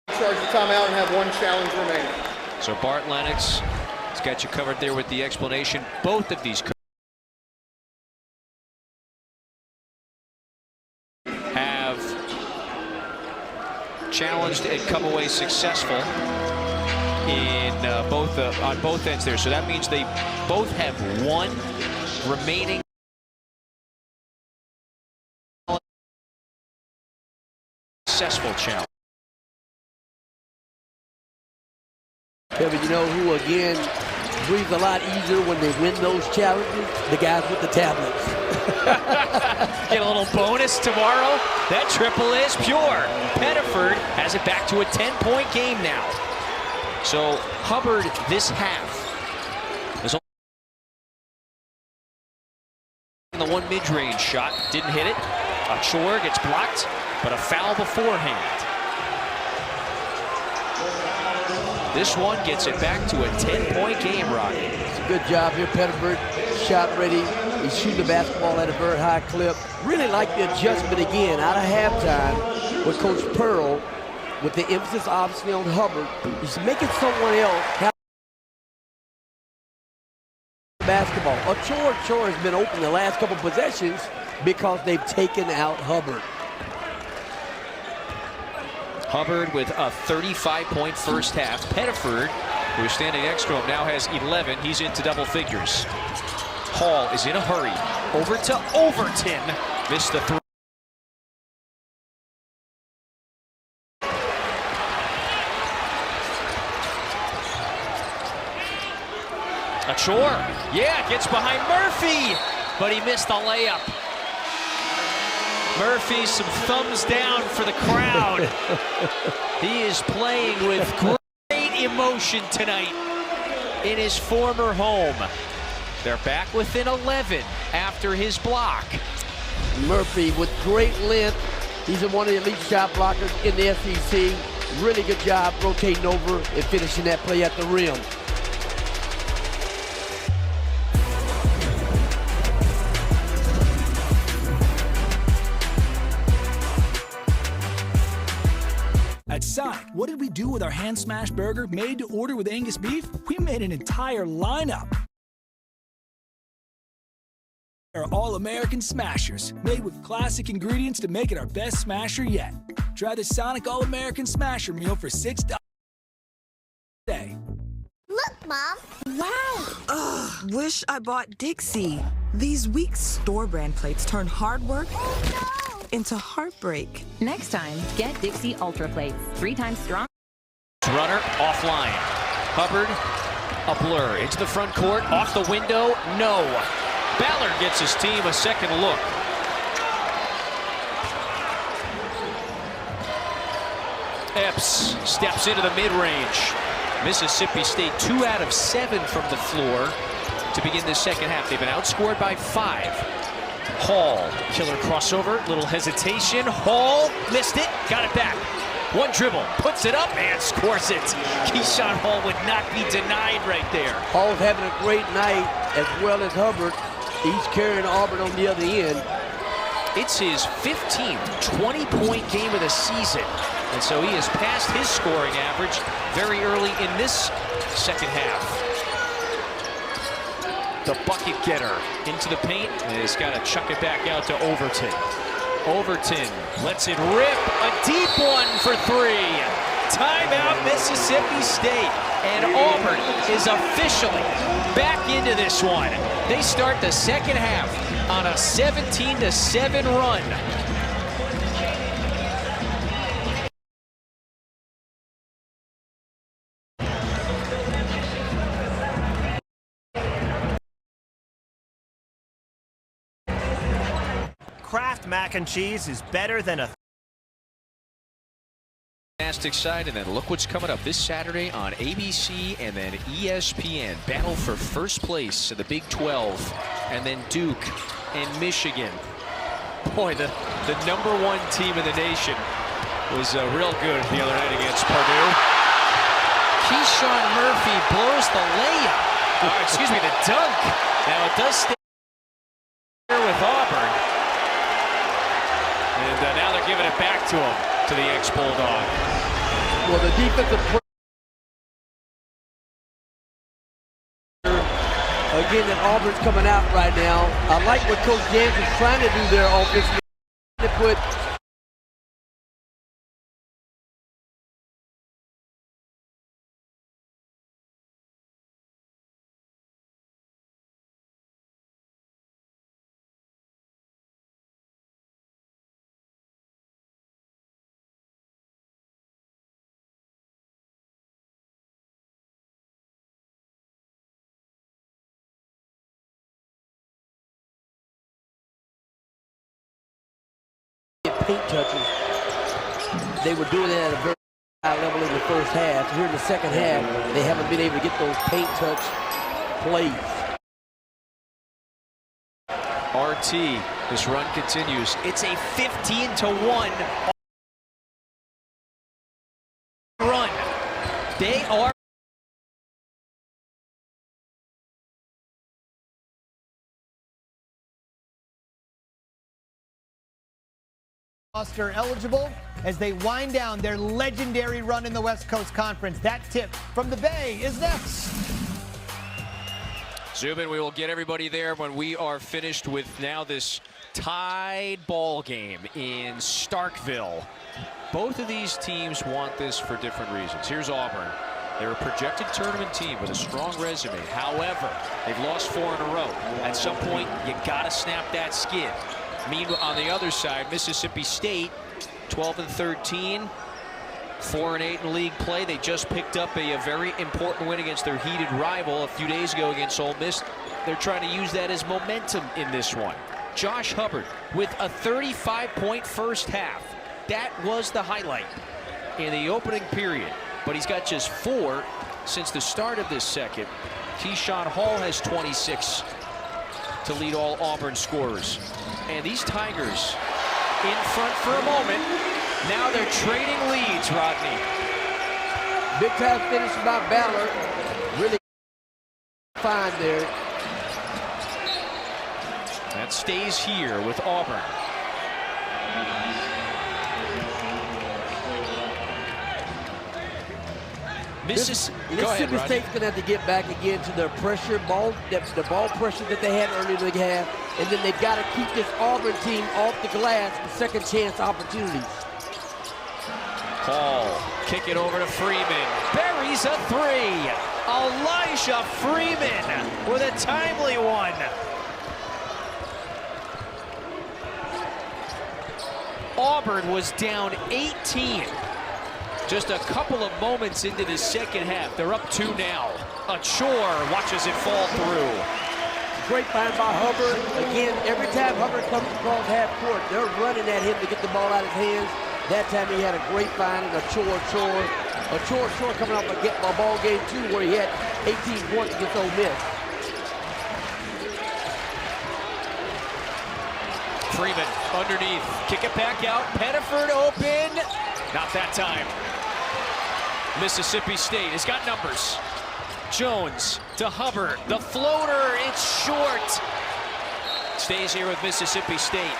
Speaker 11: Charge the timeout and have one challenge remaining.
Speaker 3: So Bart Lennox has got you covered there with the explanation. Both of these have challenged and come away successful in on both ends there. So that means they both have one remaining successful challenge.
Speaker 4: Kevin, you know who again breathes a lot easier when they win those challenges? The guys with the tablets.
Speaker 3: Get a little bonus tomorrow. That triple is pure. Pettiford has it back to a 10-point game now. So Hubbard this half is in the one mid-range shot. Didn't hit it. Achore gets blocked, but a foul beforehand. This one gets it back to a 10-point game, Rocky.
Speaker 4: It's a good job here, Pettiford. Shot ready. He's shooting the basketball at a very high clip. Really like the adjustment again out of halftime with Coach Pearl, with the emphasis obviously on Hubbard. He's making someone else have basketball. Achore has been open the last couple possessions because they've taken out Hubbard.
Speaker 3: Hubbard with a 35-point first half. Pettiford, who is standing next to him, now has 11. He's into double figures. Hall is in a hurry. Over to Overton. Missed the three. Achore, yeah, gets behind Murphy, but he missed the layup. Murphy, some thumbs down for the crowd. He is playing with great emotion tonight in his former home. They're back within 11 after his block.
Speaker 4: Murphy with great length. He's one of the elite shot blockers in the SEC. Really good job rotating over and finishing that play at the rim.
Speaker 19: At Sonic, what did we do with our hand smash burger made to order with Angus beef? We made an entire lineup. Are All-American Smashers, made with classic ingredients to make it our best smasher yet. Try the Sonic All-American Smasher meal for $6 a day.
Speaker 20: Look, Mom. Wow. Ugh, wish I bought Dixie. These weak store-brand plates turn hard work into heartbreak.
Speaker 21: Next time, get Dixie Ultra Plates. 3 times strong.
Speaker 3: Runner offline. Hubbard, a blur. Into the front court, off the window, no. Ballard gets his team a second look. Epps steps into the mid-range. Mississippi State 2 out of 7 from the floor to begin the second half. They've been outscored by 5. Hall, killer crossover, little hesitation. Hall missed it, got it back. One dribble, puts it up and scores it. Keyshawn Hall would not be denied right there.
Speaker 4: Hall's having a great night, as well as Hubbard. He's carrying Auburn on the other end.
Speaker 3: It's his 15th 20-point game of the season. And so he has passed his scoring average very early in this second half. The bucket getter into the paint, and he's got to chuck it back out to Overton. Overton lets it rip, a deep one for 3. Timeout Mississippi State, and Auburn is officially back into this one. They start the second half on a 17-7 run.
Speaker 22: Kraft mac and cheese is better than a
Speaker 3: Fantastic side, and then look what's coming up this Saturday on ABC and then ESPN. Battle for first place in the Big 12, and then Duke and Michigan. Boy, the #1 team in the nation was real good the other night against Purdue. Keyshawn Murphy blows the layup. Excuse me, the dunk. Now it does stay here with Auburn. And now they're giving it back to him, to the ex-Bulldog.
Speaker 4: Well, the defensive again, that Auburn's coming out right now. I like what Coach Jansen's trying to do there offensively. To put paint touches. They were doing it at a very high level in the first half. Here in the second half, they haven't been able to get those paint touch plays.
Speaker 3: RT, this run continues. It's a 15-1 run. They are
Speaker 13: roster eligible as they wind down their legendary run in the West Coast Conference. That tip from the Bay is next.
Speaker 3: Zubin, we will get everybody there when we are finished with now this tied ball game in Starkville. Both of these teams want this for different reasons. Here's Auburn. They're a projected tournament team with a strong resume. However, they've lost 4 in a row. At some point, you got to snap that skid. Meanwhile, on the other side, Mississippi State, 12-13, 4-8 in league play. They just picked up a very important win against their heated rival a few days ago against Ole Miss. They're trying to use that as momentum in this one. Josh Hubbard with a 35-point first half. That was the highlight in the opening period. But he's got just 4 since the start of this second. Keyshawn Hall has 26 to lead all Auburn scorers. And these Tigers in front for a moment. Now they're trading leads, Rodney.
Speaker 4: Big time finish by Ballard. Really fine there.
Speaker 3: That stays here with Auburn.
Speaker 4: Mississippi State's going to have to get back again to their pressure ball, the ball pressure that they had earlier in the half, and then they've got to keep this Auburn team off the glass with second chance opportunities.
Speaker 3: Hall, kick it over to Freeman. Buries a three. Elijah Freeman with a timely one. Auburn was down 18. Just a couple of moments into the second half. They're up 2 now. Achor watches it fall through.
Speaker 4: Great find by Hubbard. Again, every time Hubbard comes across half court, they're running at him to get the ball out of his hands. That time he had a great find, and Achor coming off a ball game too, where he had 18 points against Ole Miss.
Speaker 3: Freeman underneath, kick it back out. Pettiford open, not that time. Mississippi State has got numbers. Jones to Hubbard, the floater, it's short. Stays here with Mississippi State.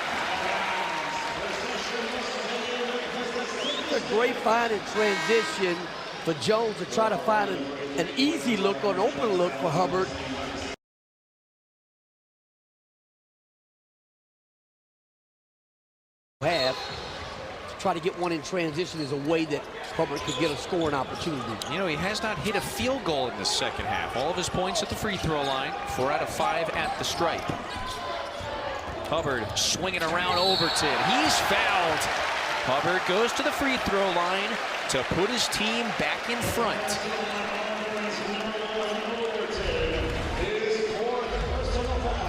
Speaker 4: It's a great find in transition for Jones to try to find an easy look or an open look for Hubbard. Half to try to get one in transition is a way that Hubbard could get a scoring opportunity.
Speaker 3: You know, he has not hit a field goal in the second half. All of his points at the free throw line, 4 out of 5 at the stripe. Hubbard swinging around Overton. He's fouled. Hubbard goes to the free throw line to put his team back in front.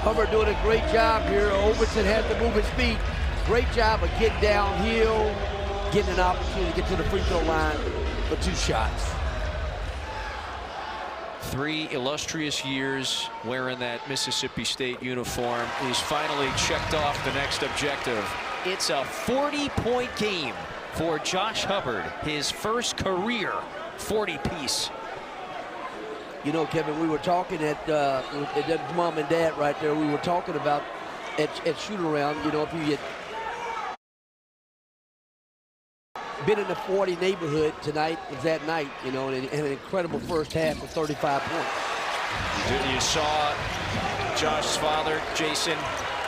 Speaker 4: Hubbard doing a great job here. Overton has to move his feet. Great job of getting downhill, getting an opportunity to get to the free throw line for 2 shots.
Speaker 3: 3 illustrious years wearing that Mississippi State uniform. He's finally checked off the next objective. It's a 40-point game for Josh Hubbard, his first career 40-piece.
Speaker 4: You know, Kevin, we were talking at Mom and Dad right there. We were talking about at shoot-around, you know, if you get been in the 40 neighborhood tonight, was that night, you know, and an incredible first half of 35 points.
Speaker 3: You saw Josh's father, Jason,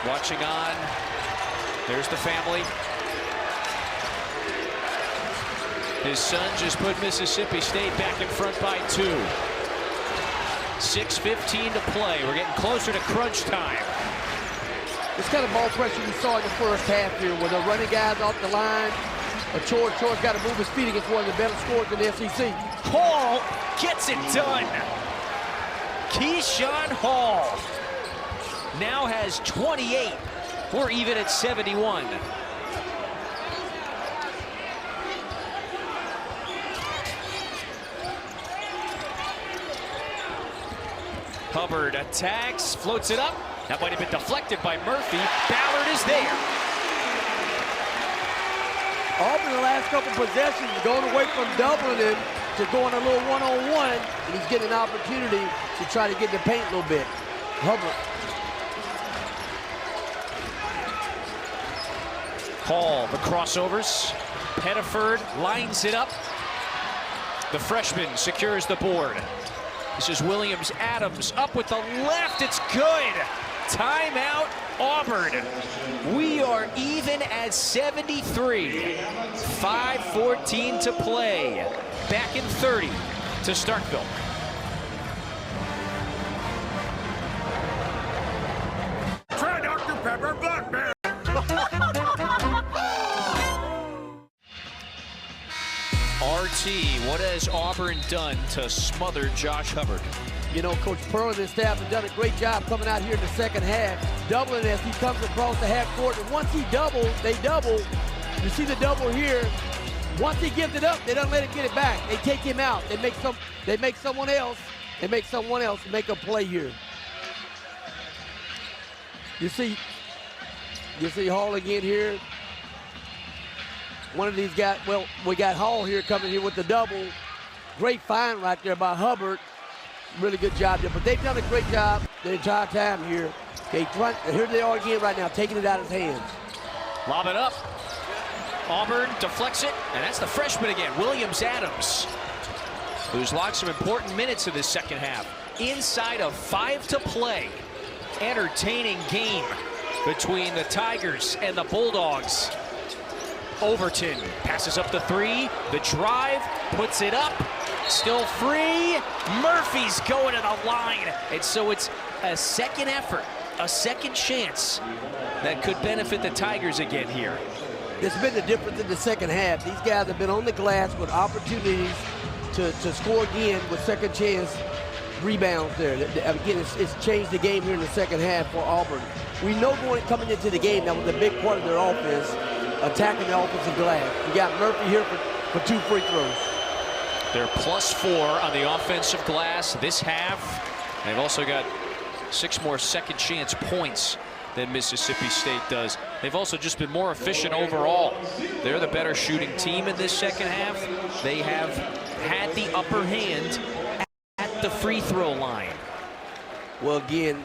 Speaker 3: watching on. There's the family. His son just put Mississippi State back in front by 2. 6:15 to play. We're getting closer to crunch time.
Speaker 4: This kind of ball pressure we saw in the first half here, where they're running guys off the line. Achor's got to move his feet against one of the better scorers in the SEC.
Speaker 3: Hall gets it done. Keyshawn Hall now has 28. We're even at 71. Hubbard attacks, floats it up. That might have been deflected by Murphy. Ballard is there.
Speaker 4: Auburn the last couple possessions going away from doubling him to going a little one-on-one, and he's getting an opportunity to try to get in the paint a little bit. Hubbard.
Speaker 3: Hall, the crossovers. Pettiford lines it up. The freshman secures the board. This is Williams Adams up with the left. It's good. Timeout, Auburn. We are even at 73. 5:14 to play. Back in 30 to Starkville.
Speaker 14: Try Dr. Pepper Blackberry.
Speaker 3: RT, what has Auburn done to smother Josh Hubbard?
Speaker 4: You know, Coach Pearl and his staff have done a great job coming out here in the second half, doubling as he comes across the half court. And once he doubles, they double. You see the double here. Once he gives it up, they don't let him get it back. They take him out. They make someone else make a play here. You see Hall again here. One of these guys, well, we got Hall here coming here with the double. Great find right there by Hubbard. Really good job there, but they've done a great job the entire time here. Here they are again right now, taking it out of his hands.
Speaker 3: Lob it up. Auburn deflects it, and that's the freshman again, Williams Adams. who's logged some important minutes in the second half. Inside of 5 to play. Entertaining game between the Tigers and the Bulldogs. Overton passes up the 3. The drive, puts it up. Still free. Murphy's going to the line. And so it's a second effort, a second chance that could benefit the Tigers again here.
Speaker 4: This has been the difference in the second half. These guys have been on the glass with opportunities to score again with second chance rebounds there. Again, it's changed the game here in the second half for Auburn. We know coming into the game, that was a big part of their offense, attacking the offensive glass. We got Murphy here for 2 free throws.
Speaker 3: They're +4 on the offensive glass this half. They've also got 6 more second chance points than Mississippi State does. They've also just been more efficient overall. They're the better shooting team in this second half. They have had the upper hand at the free throw line.
Speaker 4: Well, again,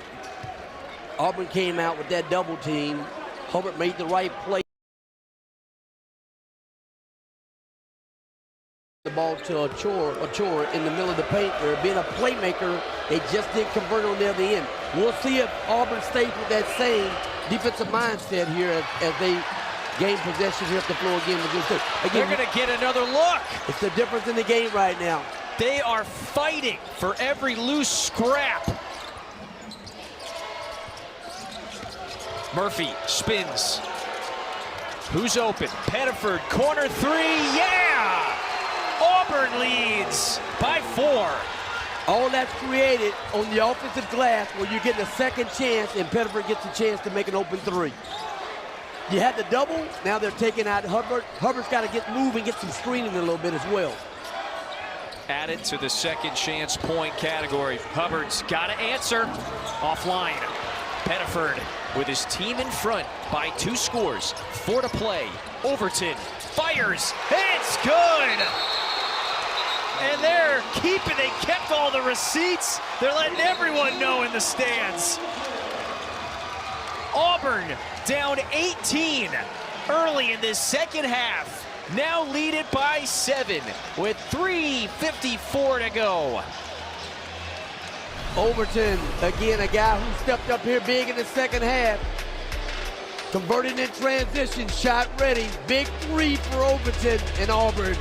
Speaker 4: Auburn came out with that double team. Hubbard made the right play. The ball to a chore in the middle of the paint. They're being a playmaker. They just didn't convert on the other end. We'll see if Auburn stays with that same defensive mindset here as they gain possession here at the floor again.
Speaker 3: They're going to get another look.
Speaker 4: It's the difference in the game right now.
Speaker 3: They are fighting for every loose scrap. Murphy spins. Who's open? Pettiford, corner 3, yeah! Auburn leads by 4.
Speaker 4: All that's created on the offensive glass where you're getting a second chance and Pettiford gets a chance to make an open 3. You had the double, now they're taking out Hubbard. Hubbard's got to get moving, get some screening a little bit as well.
Speaker 3: Added to the second chance point category. Hubbard's got to answer. Offline. Pettiford with his team in front by 2 scores. 4 to play. Overton fires. It's good. And they kept all the receipts. They're letting everyone know in the stands. Auburn down 18 early in this second half. Now lead it by 7 with 3:54 to go.
Speaker 4: Overton, again, a guy who stepped up here big in the second half. Converting in transition, shot ready. Big 3 for Overton and Auburn.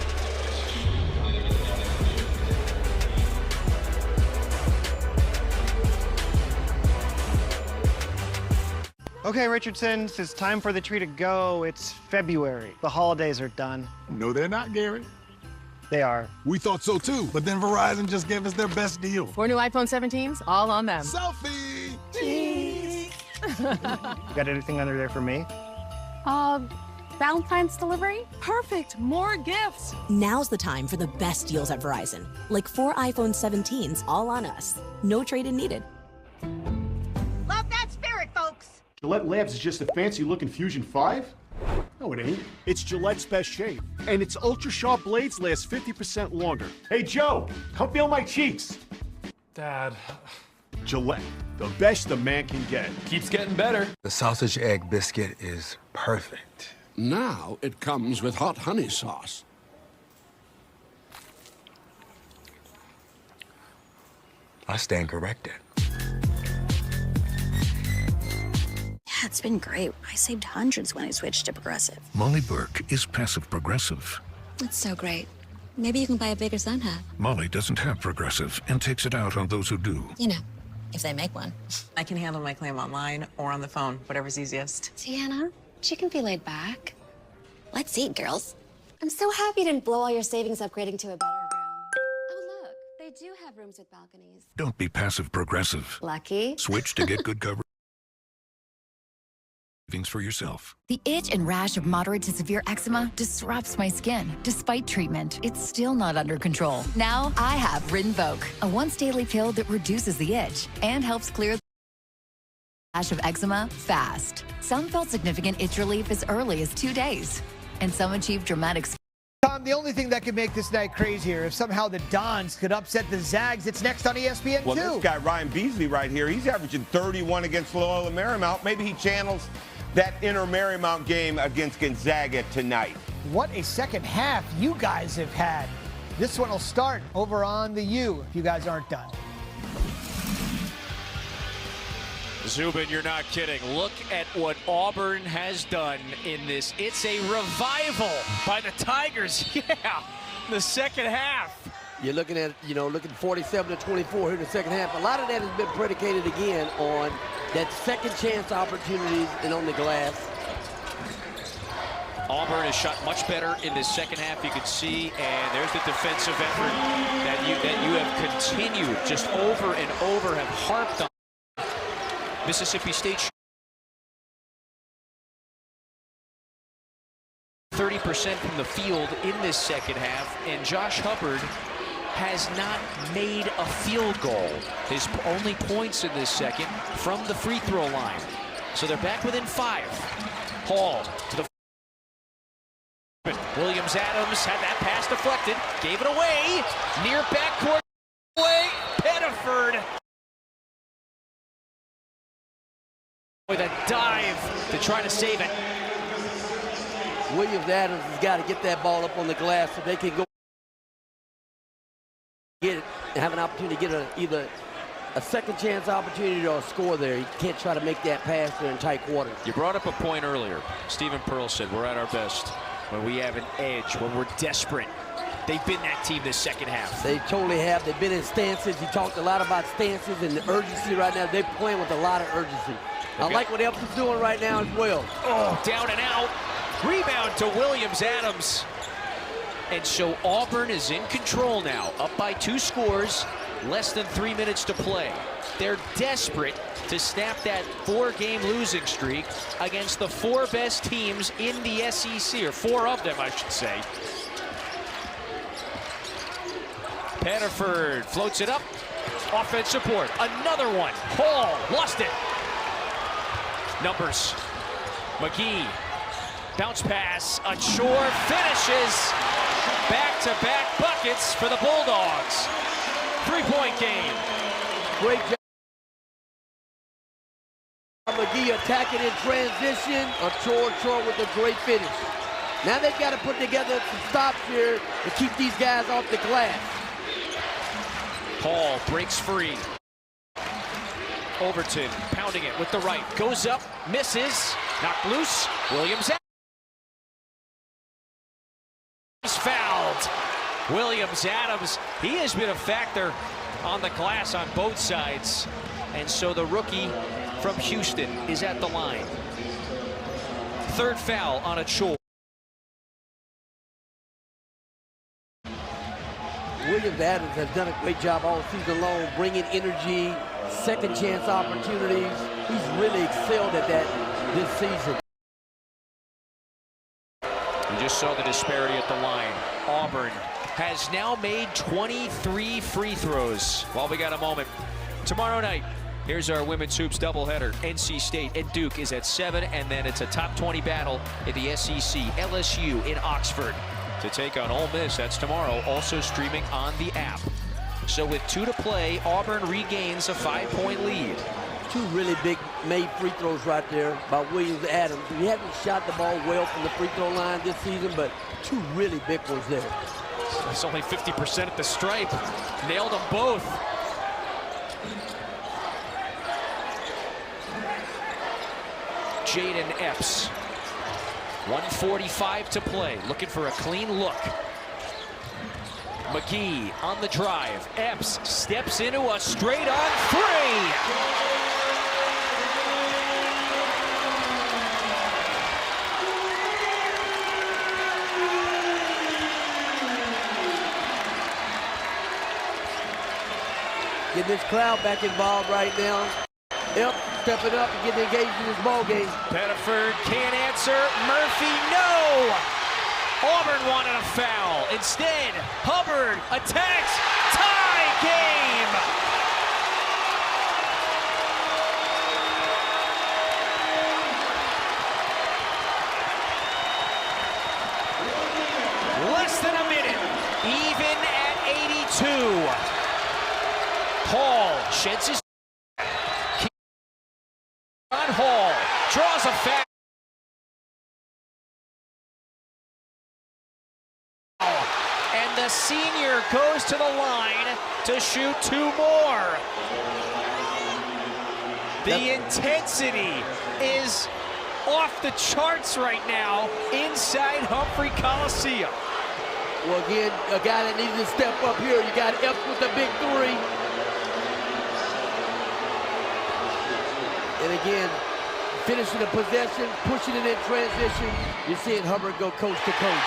Speaker 1: Okay, Richardson, it's time for the tree to go. It's February. The holidays are done.
Speaker 15: No, they're not, Gary.
Speaker 1: They are.
Speaker 15: We thought so too, but then Verizon just gave us their best deal.
Speaker 2: 4 new iPhone 17s, all on them.
Speaker 15: Selfie!
Speaker 1: You got anything under there for me?
Speaker 2: Valentine's delivery? Perfect, more gifts.
Speaker 23: Now's the time for the best deals at Verizon. Like 4 iPhone 17s, all on us. No trade-in needed.
Speaker 24: Love that spirit, folks.
Speaker 25: Gillette Labs is just a fancy-looking Fusion 5? No, it ain't. It's Gillette's best shave. And its ultra-sharp blades last 50% longer. Hey, Joe, come feel my cheeks.
Speaker 18: Dad.
Speaker 25: Gillette, the best a man can get.
Speaker 18: Keeps getting better.
Speaker 26: The sausage egg biscuit is perfect.
Speaker 14: Now it comes with hot honey sauce.
Speaker 26: I stand corrected.
Speaker 27: Yeah, it's been great. I saved hundreds when I switched to Progressive.
Speaker 28: Molly Burke is passive progressive.
Speaker 27: That's so great. Maybe you can buy a bigger sun hat.
Speaker 28: Molly doesn't have progressive and takes it out on those who do.
Speaker 27: You know, if they make one.
Speaker 29: I can handle my claim online or on the phone, whatever's easiest.
Speaker 27: Tiana, she can be laid back. Let's eat, girls. I'm so happy you didn't blow all your savings upgrading to a better room. Oh, look, they do have rooms with balconies.
Speaker 28: Don't be passive progressive.
Speaker 27: Lucky.
Speaker 28: Switch to get good coverage for yourself.
Speaker 30: The itch and rash of moderate to severe eczema disrupts my skin. Despite treatment, it's still not under control. Now I have Rinvoq, a once-daily pill that reduces the itch and helps clear the rash of eczema fast. Some felt significant itch relief as early as 2 days, and some achieved dramatic.
Speaker 13: Tom, the only thing that could make this night crazier if somehow the Dons could upset the Zags. It's next on ESPN2.
Speaker 12: Well, this guy, Ryan Beasley, right here, he's averaging 31 against Loyola Marymount. Maybe he channels that inner Marymount game against Gonzaga tonight.
Speaker 13: What a second half you guys have had. This one will start over on the U if you guys aren't done.
Speaker 3: Zubin, you're not kidding. Look at what Auburn has done in this. It's a revival by the Tigers. Yeah, the second half.
Speaker 4: You're looking at, looking 47-24 here in the second half. A lot of that has been predicated again on that second chance opportunities and on the glass.
Speaker 3: Auburn has shot much better in this second half, you can see, and there's the defensive effort that you have continued just over and over, have harped on. Mississippi State 30% from the field in this second half, and Josh Hubbard has not made a field goal. His only points in this second from the free throw line. So they're back within 5. Hall to the Williams-Adams had that pass deflected, gave it away, near backcourt away, Pettiford with a dive to try to save it.
Speaker 4: Williams-Adams has got to get that ball up on the glass so they can go get it and have an opportunity to get either a second chance opportunity or a score there. You can't try to make that pass there in tight quarters.
Speaker 3: You brought up a point earlier. Stephen Pearl said we're at our best when we have an edge, when we're desperate. They've been that team this second half.
Speaker 4: They totally have. They've been in stances. He talked a lot about stances and the urgency right now. They're playing with a lot of urgency. I like what Epps is doing right now as well.
Speaker 3: Oh, down and out. Rebound to Williams-Adams. And so Auburn is in control now, up by 2 scores, less than 3 minutes to play. They're desperate to snap that 4-game losing streak against the 4 best teams in the SEC, or 4 of them, I should say. Pettiford floats it up. Offensive board. Another one. Hall lost it. Numbers. McGee. Bounce pass. Achor finishes. Back-to-back buckets for the Bulldogs. 3-point game.
Speaker 4: Great job. McGee attacking in transition. Achor with a great finish. Now they've got to put together some stops here to keep these guys off the glass.
Speaker 3: Hall breaks free. Overton pounding it with the right. Goes up, misses, knocked loose. Williams-Adams fouled. Williams-Adams, he has been a factor on the glass on both sides. And so the rookie from Houston is at the line. 3rd foul on Achor.
Speaker 4: Williams-Adams has done a great job all season long, bringing energy, second chance opportunities. He's really excelled at that this season.
Speaker 3: We just saw the disparity at the line. Auburn has now made 23 free throws. While we got a moment. Tomorrow night, here's our women's hoops doubleheader. NC State and Duke is at 7, and then it's a top 20 battle in the SEC. LSU in Oxford to take on Ole Miss. That's tomorrow, also streaming on the app. So with 2 to play, Auburn regains a 5-point lead.
Speaker 4: 2 really big made free throws right there by Williams-Adams. He hasn't shot the ball well from the free throw line this season, but 2 really big ones there.
Speaker 3: It's only 50% at the stripe. Nailed them both. Jaden Epps. 1:45 to play. Looking for a clean look. McGee on the drive. Epps steps into a straight-on 3.
Speaker 4: Get this crowd back involved right now. Yep, stepping up and getting engaged in this ball game.
Speaker 3: Pettiford can't answer. Murphy, no! Auburn wanted a foul. Instead, Hubbard attacks. Tie game! Less than a minute. Even at 82. Hall sheds his on Hall, draws a foul. And the senior goes to the line to shoot 2 more. The intensity is off the charts right now inside Humphrey Coliseum.
Speaker 4: Well, again, a guy that needed to step up here. You got F with the big 3. And again, finishing the possession, pushing it in transition. You're seeing Hubbard go coast to coast.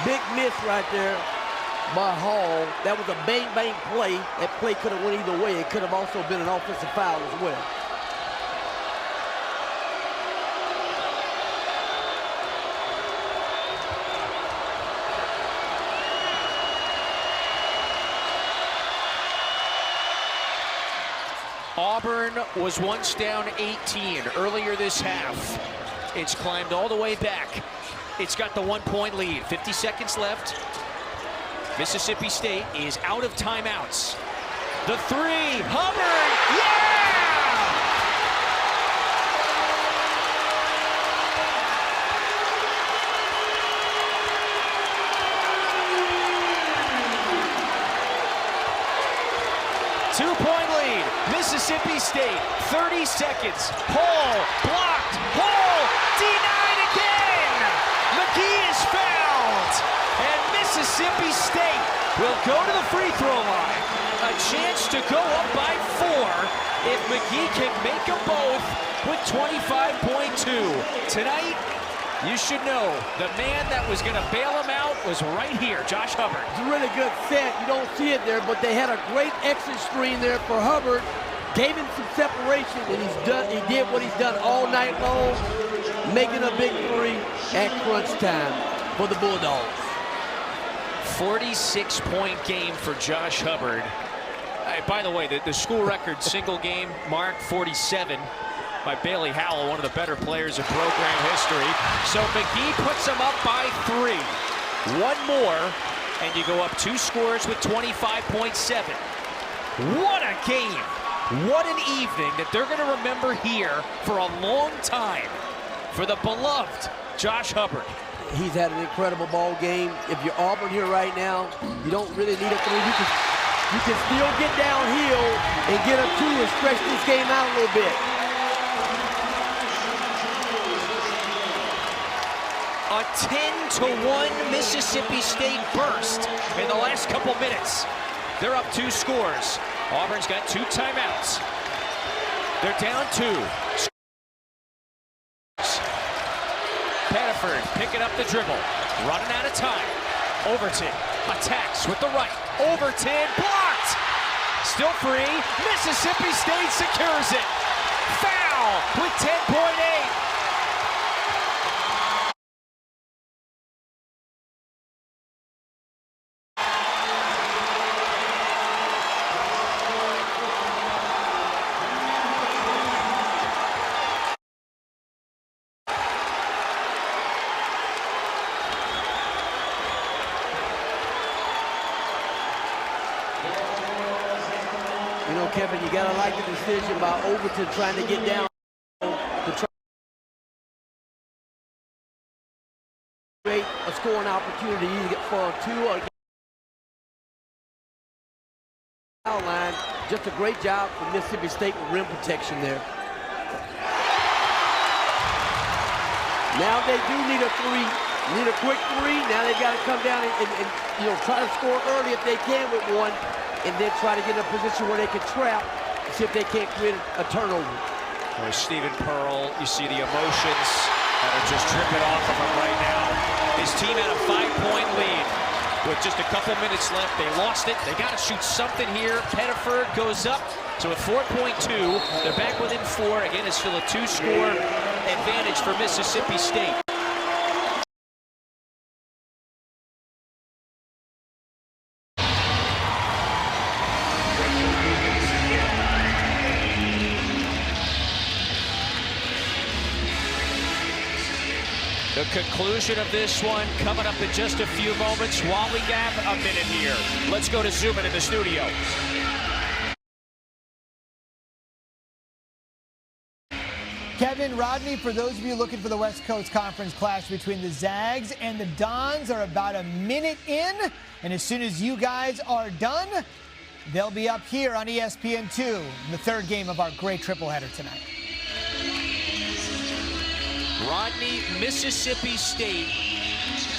Speaker 4: Big miss right there by Hall. That was a bang-bang play. That play could have went either way. It could have also been an offensive foul as well.
Speaker 3: Auburn was once down 18 earlier this half. It's climbed all the way back. It's got the 1-point lead. 50 seconds left. Mississippi State is out of timeouts. The 3, Hubbard, yeah! Two-point lead, Mississippi State, 30 seconds. Hall blocked, Hall denied again. McGee is fouled, and Mississippi State will go to the free throw line. A chance to go up by 4 if McGee can make them both with 25.2. Tonight, you should know the man that was going to bail him out was right here, Josh Hubbard.
Speaker 4: It's a really good set. You don't see it there, but they had a great exit screen there for Hubbard. Gave him some separation, and he did what he's done all night long, making a big 3 at crunch time for the Bulldogs.
Speaker 3: 46-point game for Josh Hubbard. By the way, the school record single game mark 47 by Bailey Howell, one of the better players in program history. So McGee puts him up by 3. 1 more, and you go up 2 scores with 25.7. What a game. What an evening that they're going to remember here for a long time for the beloved Josh Hubbard.
Speaker 4: He's had an incredible ball game. If you're Auburn here right now, you don't really need a 3. You can still get downhill and get a 2 and stretch this game out a little bit.
Speaker 3: A 10-1 Mississippi State burst in the last couple minutes. They're up 2 scores. Auburn's got 2 timeouts. They're down 2. Pettiford picking up the dribble, running out of time. Overton attacks with the right. Overton blocked. Still free. Mississippi State secures it. Foul with 10.8.
Speaker 4: You know, Kevin, you gotta like the decision by Overton trying to get down to try to create a scoring opportunity either get for a 2 or foul line. Just a great job for Mississippi State with rim protection there. Now they do need a 3, need a quick 3. Now they've got to come down and you know, try to score early if they can with 1. And then try to get in a position where they can trap and see if they can't create a turnover.
Speaker 3: There's Stephen Pearl. You see the emotions that are just dripping off of him right now. His team had a 5-point lead with just a couple minutes left. They lost it. They got to shoot something here. Pettiford goes up. So with 4.2, they're back within 4. Again, it's still a 2-score advantage for Mississippi State. The conclusion of this one coming up in just a few moments. While we have a minute here, let's go to Zoom in the studio.
Speaker 13: Kevin, Kevin, Rodney, for those of you looking for the West Coast Conference clash between the Zags and the Dons are about a minute in. And as soon as you guys are done, they'll be up here on ESPN2 in the third game of our great tripleheader tonight.
Speaker 3: Rodney, Mississippi State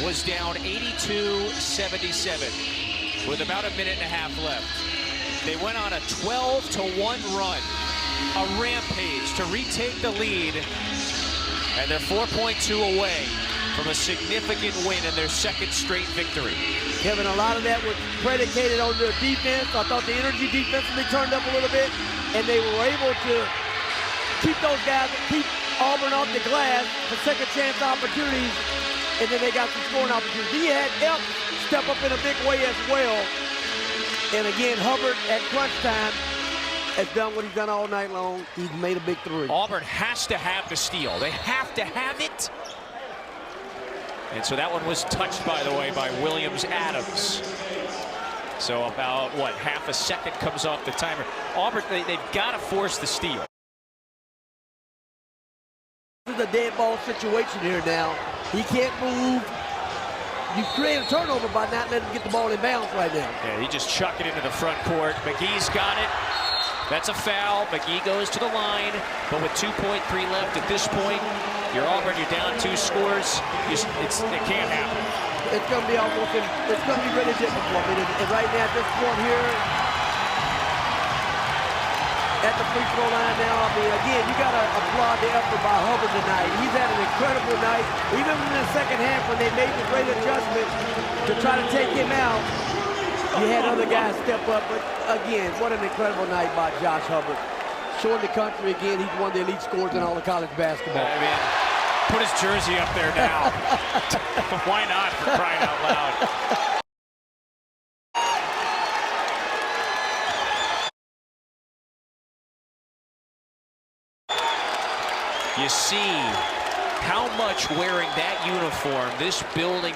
Speaker 3: was down 82-77 with about a minute and a half left. They went on a 12-1 run, a rampage to retake the lead, and they're 4.2 away from a significant win in their second straight victory.
Speaker 4: Kevin, a lot of that was predicated on their defense. I thought the energy defensively turned up a little bit, and they were able to keep those guys, keep Auburn off the glass for second chance opportunities, and then they got some scoring opportunities. He had Elk step up in a big way as well. And again, Hubbard at crunch time has done what he's done all night long. He's made a big three.
Speaker 3: Auburn has to have the steal. They have to have it. And so that one was touched, by the way, by Williams-Adams. So about, what, half a second comes off the timer. Auburn, they've got to force the steal.
Speaker 4: This is a dead ball situation here now. He can't move. You create a turnover by not letting him get the ball in bounds right now.
Speaker 3: Yeah, he just chucked it into the front court. McGee's got it. That's a foul. McGee goes to the line, but with 2.3 left at this point, you're Auburn, you're down 2 scores. It can't happen.
Speaker 4: It's going to be almost, it's going to be really difficult. I mean, and right now at this point here, at the free throw line now, I mean, again, you got to applaud the effort by Hubbard tonight. He's had an incredible night. Even in the second half when they made the great adjustment to try to take him out, you had other guys step up. But again, what an incredible night by Josh Hubbard. Showing the country again, he's one of the elite scorers in all of college basketball.
Speaker 3: I mean, put his jersey up there now. Why not, for crying out loud? You see how much wearing that uniform, this building,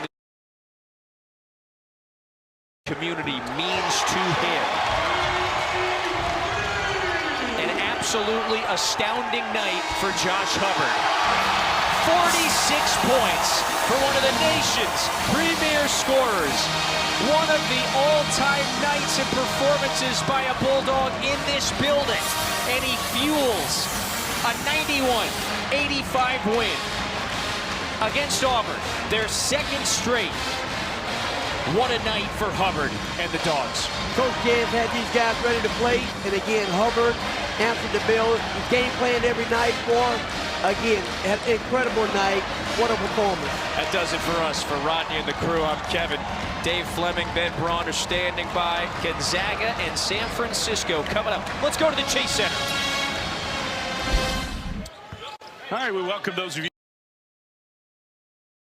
Speaker 3: community means to him. An absolutely astounding night for Josh Hubbard. 46 points for one of the nation's premier scorers. One of the all-time nights and performances by a Bulldog in this building. And he fuels a 91-85 win against Auburn, their second straight. What a night for Hubbard and the Dogs.
Speaker 4: Coach Jans had these guys ready to play, and again, Hubbard answered the bell. He's game planned every night for, again, an incredible night. What a performance.
Speaker 3: That does it for us. For Rodney and the crew, I'm Kevin. Dave Fleming, Ben Braun are standing by. Gonzaga and San Francisco coming up. Let's go to the Chase Center.
Speaker 28: All right, we welcome those of you.